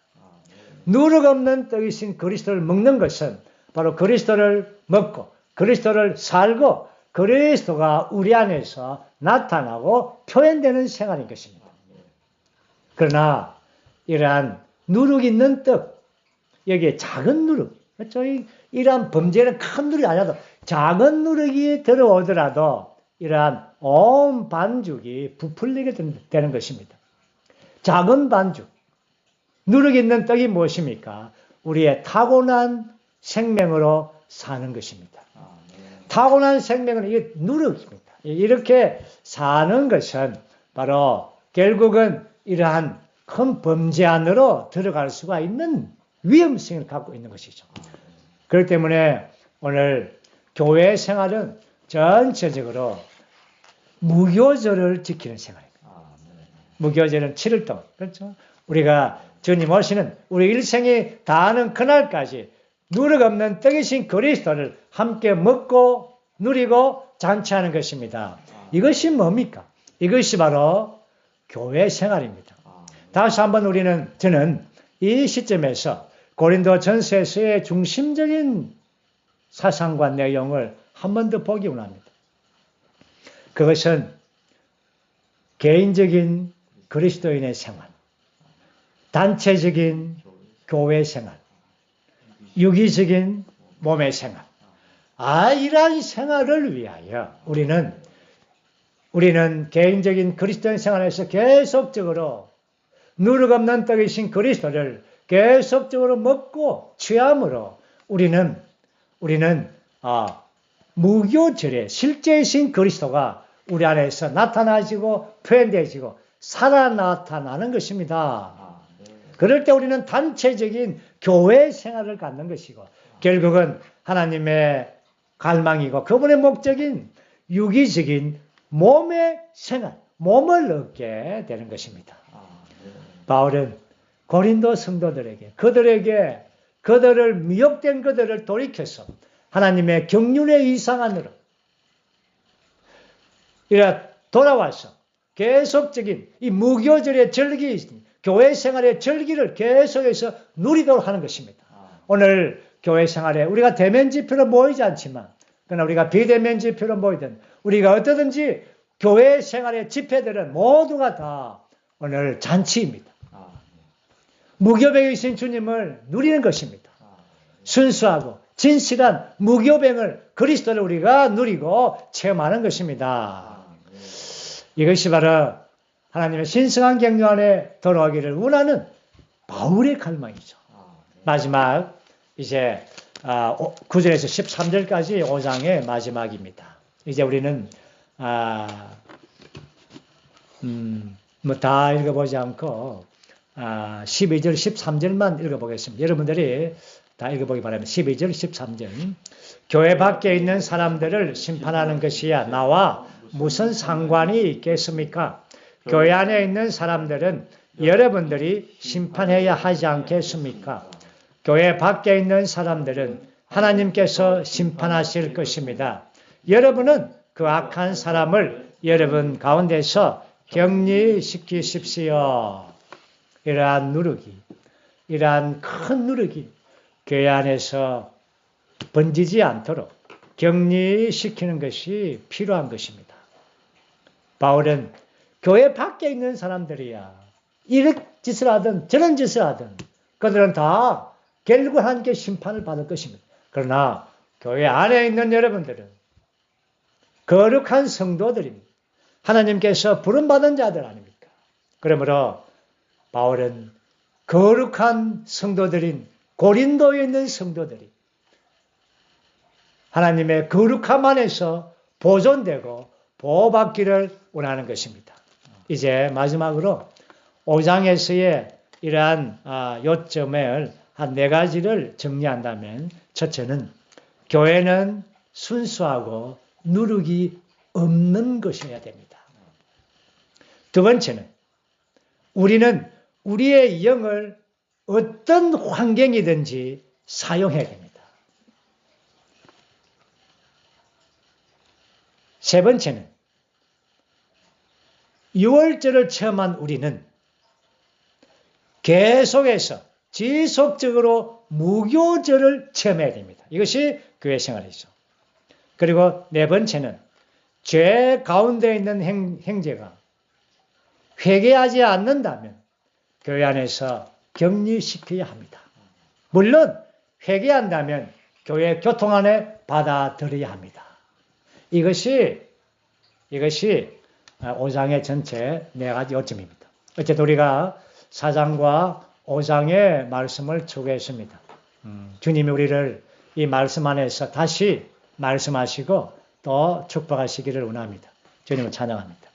누룩 없는 떡이신 그리스도를 먹는 것은 바로 그리스도를 먹고 그리스도를 살고 그리스도가 우리 안에서 나타나고 표현되는 생활인 것입니다. 그러나 이러한 누룩 있는 떡, 여기에 작은 누룩, 그렇죠? 이러한 범죄는 큰 누룩이 아니라도 작은 누룩이 들어오더라도 이러한 온 반죽이 부풀리게 되는 것입니다. 작은 반죽, 누룩 있는 떡이 무엇입니까? 우리의 타고난 생명으로 사는 것입니다. 타고난 생명은 이게 누룩입니다. 이렇게 사는 것은 바로 결국은 이러한 큰 범죄 안으로 들어갈 수가 있는 위험성을 갖고 있는 것이죠. 그렇기 때문에 오늘 교회 생활은 전체적으로 무교절을 지키는 생활입니다. 무교절은 7일 동안, 그렇죠? 우리가 주님 오시는 우리 일생이 다하는 그날까지 누룩 없는 떡이신 그리스도를 함께 먹고 누리고 잔치하는 것입니다. 이것이 뭡니까? 이것이 바로 교회 생활입니다. 다시 한번 저는 이 시점에서 고린도 전서의 중심적인 사상과 내용을 한 번 더 보기 원합니다. 그것은 개인적인 그리스도인의 생활, 단체적인 교회 생활, 유기적인 몸의 생활. 이러한 생활을 위하여 우리는 개인적인 그리스도인 생활에서 계속적으로 누룩 없는 떡이신 그리스도를 계속적으로 먹고 취함으로 우리는 무교절에 실제이신 그리스도가 우리 안에서 나타나지고 표현되어지고 살아 나타나는 것입니다. 그럴 때 우리는 단체적인 교회 생활을 갖는 것이고 결국은 하나님의 갈망이고 그분의 목적인 유기적인 몸의 생활, 몸을 얻게 되는 것입니다. 바울은 고린도 성도들에게 그들을 미혹된 그들을 돌이켜서 하나님의 경륜의 이상 안으로 돌아와서 계속적인 이 무교절의 절기, 교회 생활의 절기를 계속해서 누리도록 하는 것입니다. 오늘 교회 생활에 우리가 대면 집회로 모이지 않지만 그러나 우리가 비대면 집회로 모이든 우리가 어떠든지 교회 생활의 집회들은 모두가 다 오늘 잔치입니다. 무교병이신 주님을 누리는 것입니다. 순수하고 진실한 무교병을 그리스도를 우리가 누리고 체험하는 것입니다. 이것이 바로 하나님의 신성한 격려 안에 돌아오기를 원하는 바울의 갈망이죠. 마지막 이제 9절에서 13절까지 5장의 마지막입니다. 이제 우리는 뭐 다 읽어보지 않고 12절, 13절만 읽어보겠습니다. 여러분들이 다 읽어보기 바랍니다. 12절, 13절. 교회 밖에 있는 사람들을 심판하는 것이야 나와 무슨 상관이 있겠습니까? 교회 안에 있는 사람들은 여러분들이 심판해야 하지 않겠습니까? 교회 밖에 있는 사람들은 하나님께서 심판하실 것입니다. 여러분은 그 악한 사람을 여러분 가운데서 격리시키십시오. 이러한 누르기, 이러한 큰 누르기, 교회 안에서 번지지 않도록 격리시키는 것이 필요한 것입니다. 바울은 교회 밖에 있는 사람들이야 이런 짓을 하든 저런 짓을 하든 그들은 다 결국 하나님께 심판을 받을 것입니다. 그러나 교회 안에 있는 여러분들은 거룩한 성도들입니다. 하나님께서 부름받은 자들 아닙니까? 그러므로 바울은 거룩한 성도들인 고린도에 있는 성도들이 하나님의 거룩함 안에서 보존되고 보호받기를 원하는 것입니다. 이제 마지막으로 5장에서의 이러한 요점을 한 4가지를 정리한다면 첫째는 교회는 순수하고 누룩이 없는 것이어야 됩니다. 두 번째는 우리는 우리의 영을 어떤 환경이든지 사용해야 됩니다. 세 번째는 유월절을 체험한 우리는 계속해서 지속적으로 무교절을 체험해야 됩니다. 이것이 교회 생활이죠. 그리고 네 번째는 죄 가운데 있는 행제가 회개하지 않는다면 교회 안에서 격리시켜야 합니다. 물론 회개한다면 교회 교통 안에 받아들여야 합니다. 이것이 5장의 전체 4가지 요점입니다. 어쨌든 우리가 4장과 5장의 말씀을 추구했습니다. 주님이 우리를 이 말씀 안에서 다시 말씀하시고 또 축복하시기를 원합니다. 주님을 찬양합니다.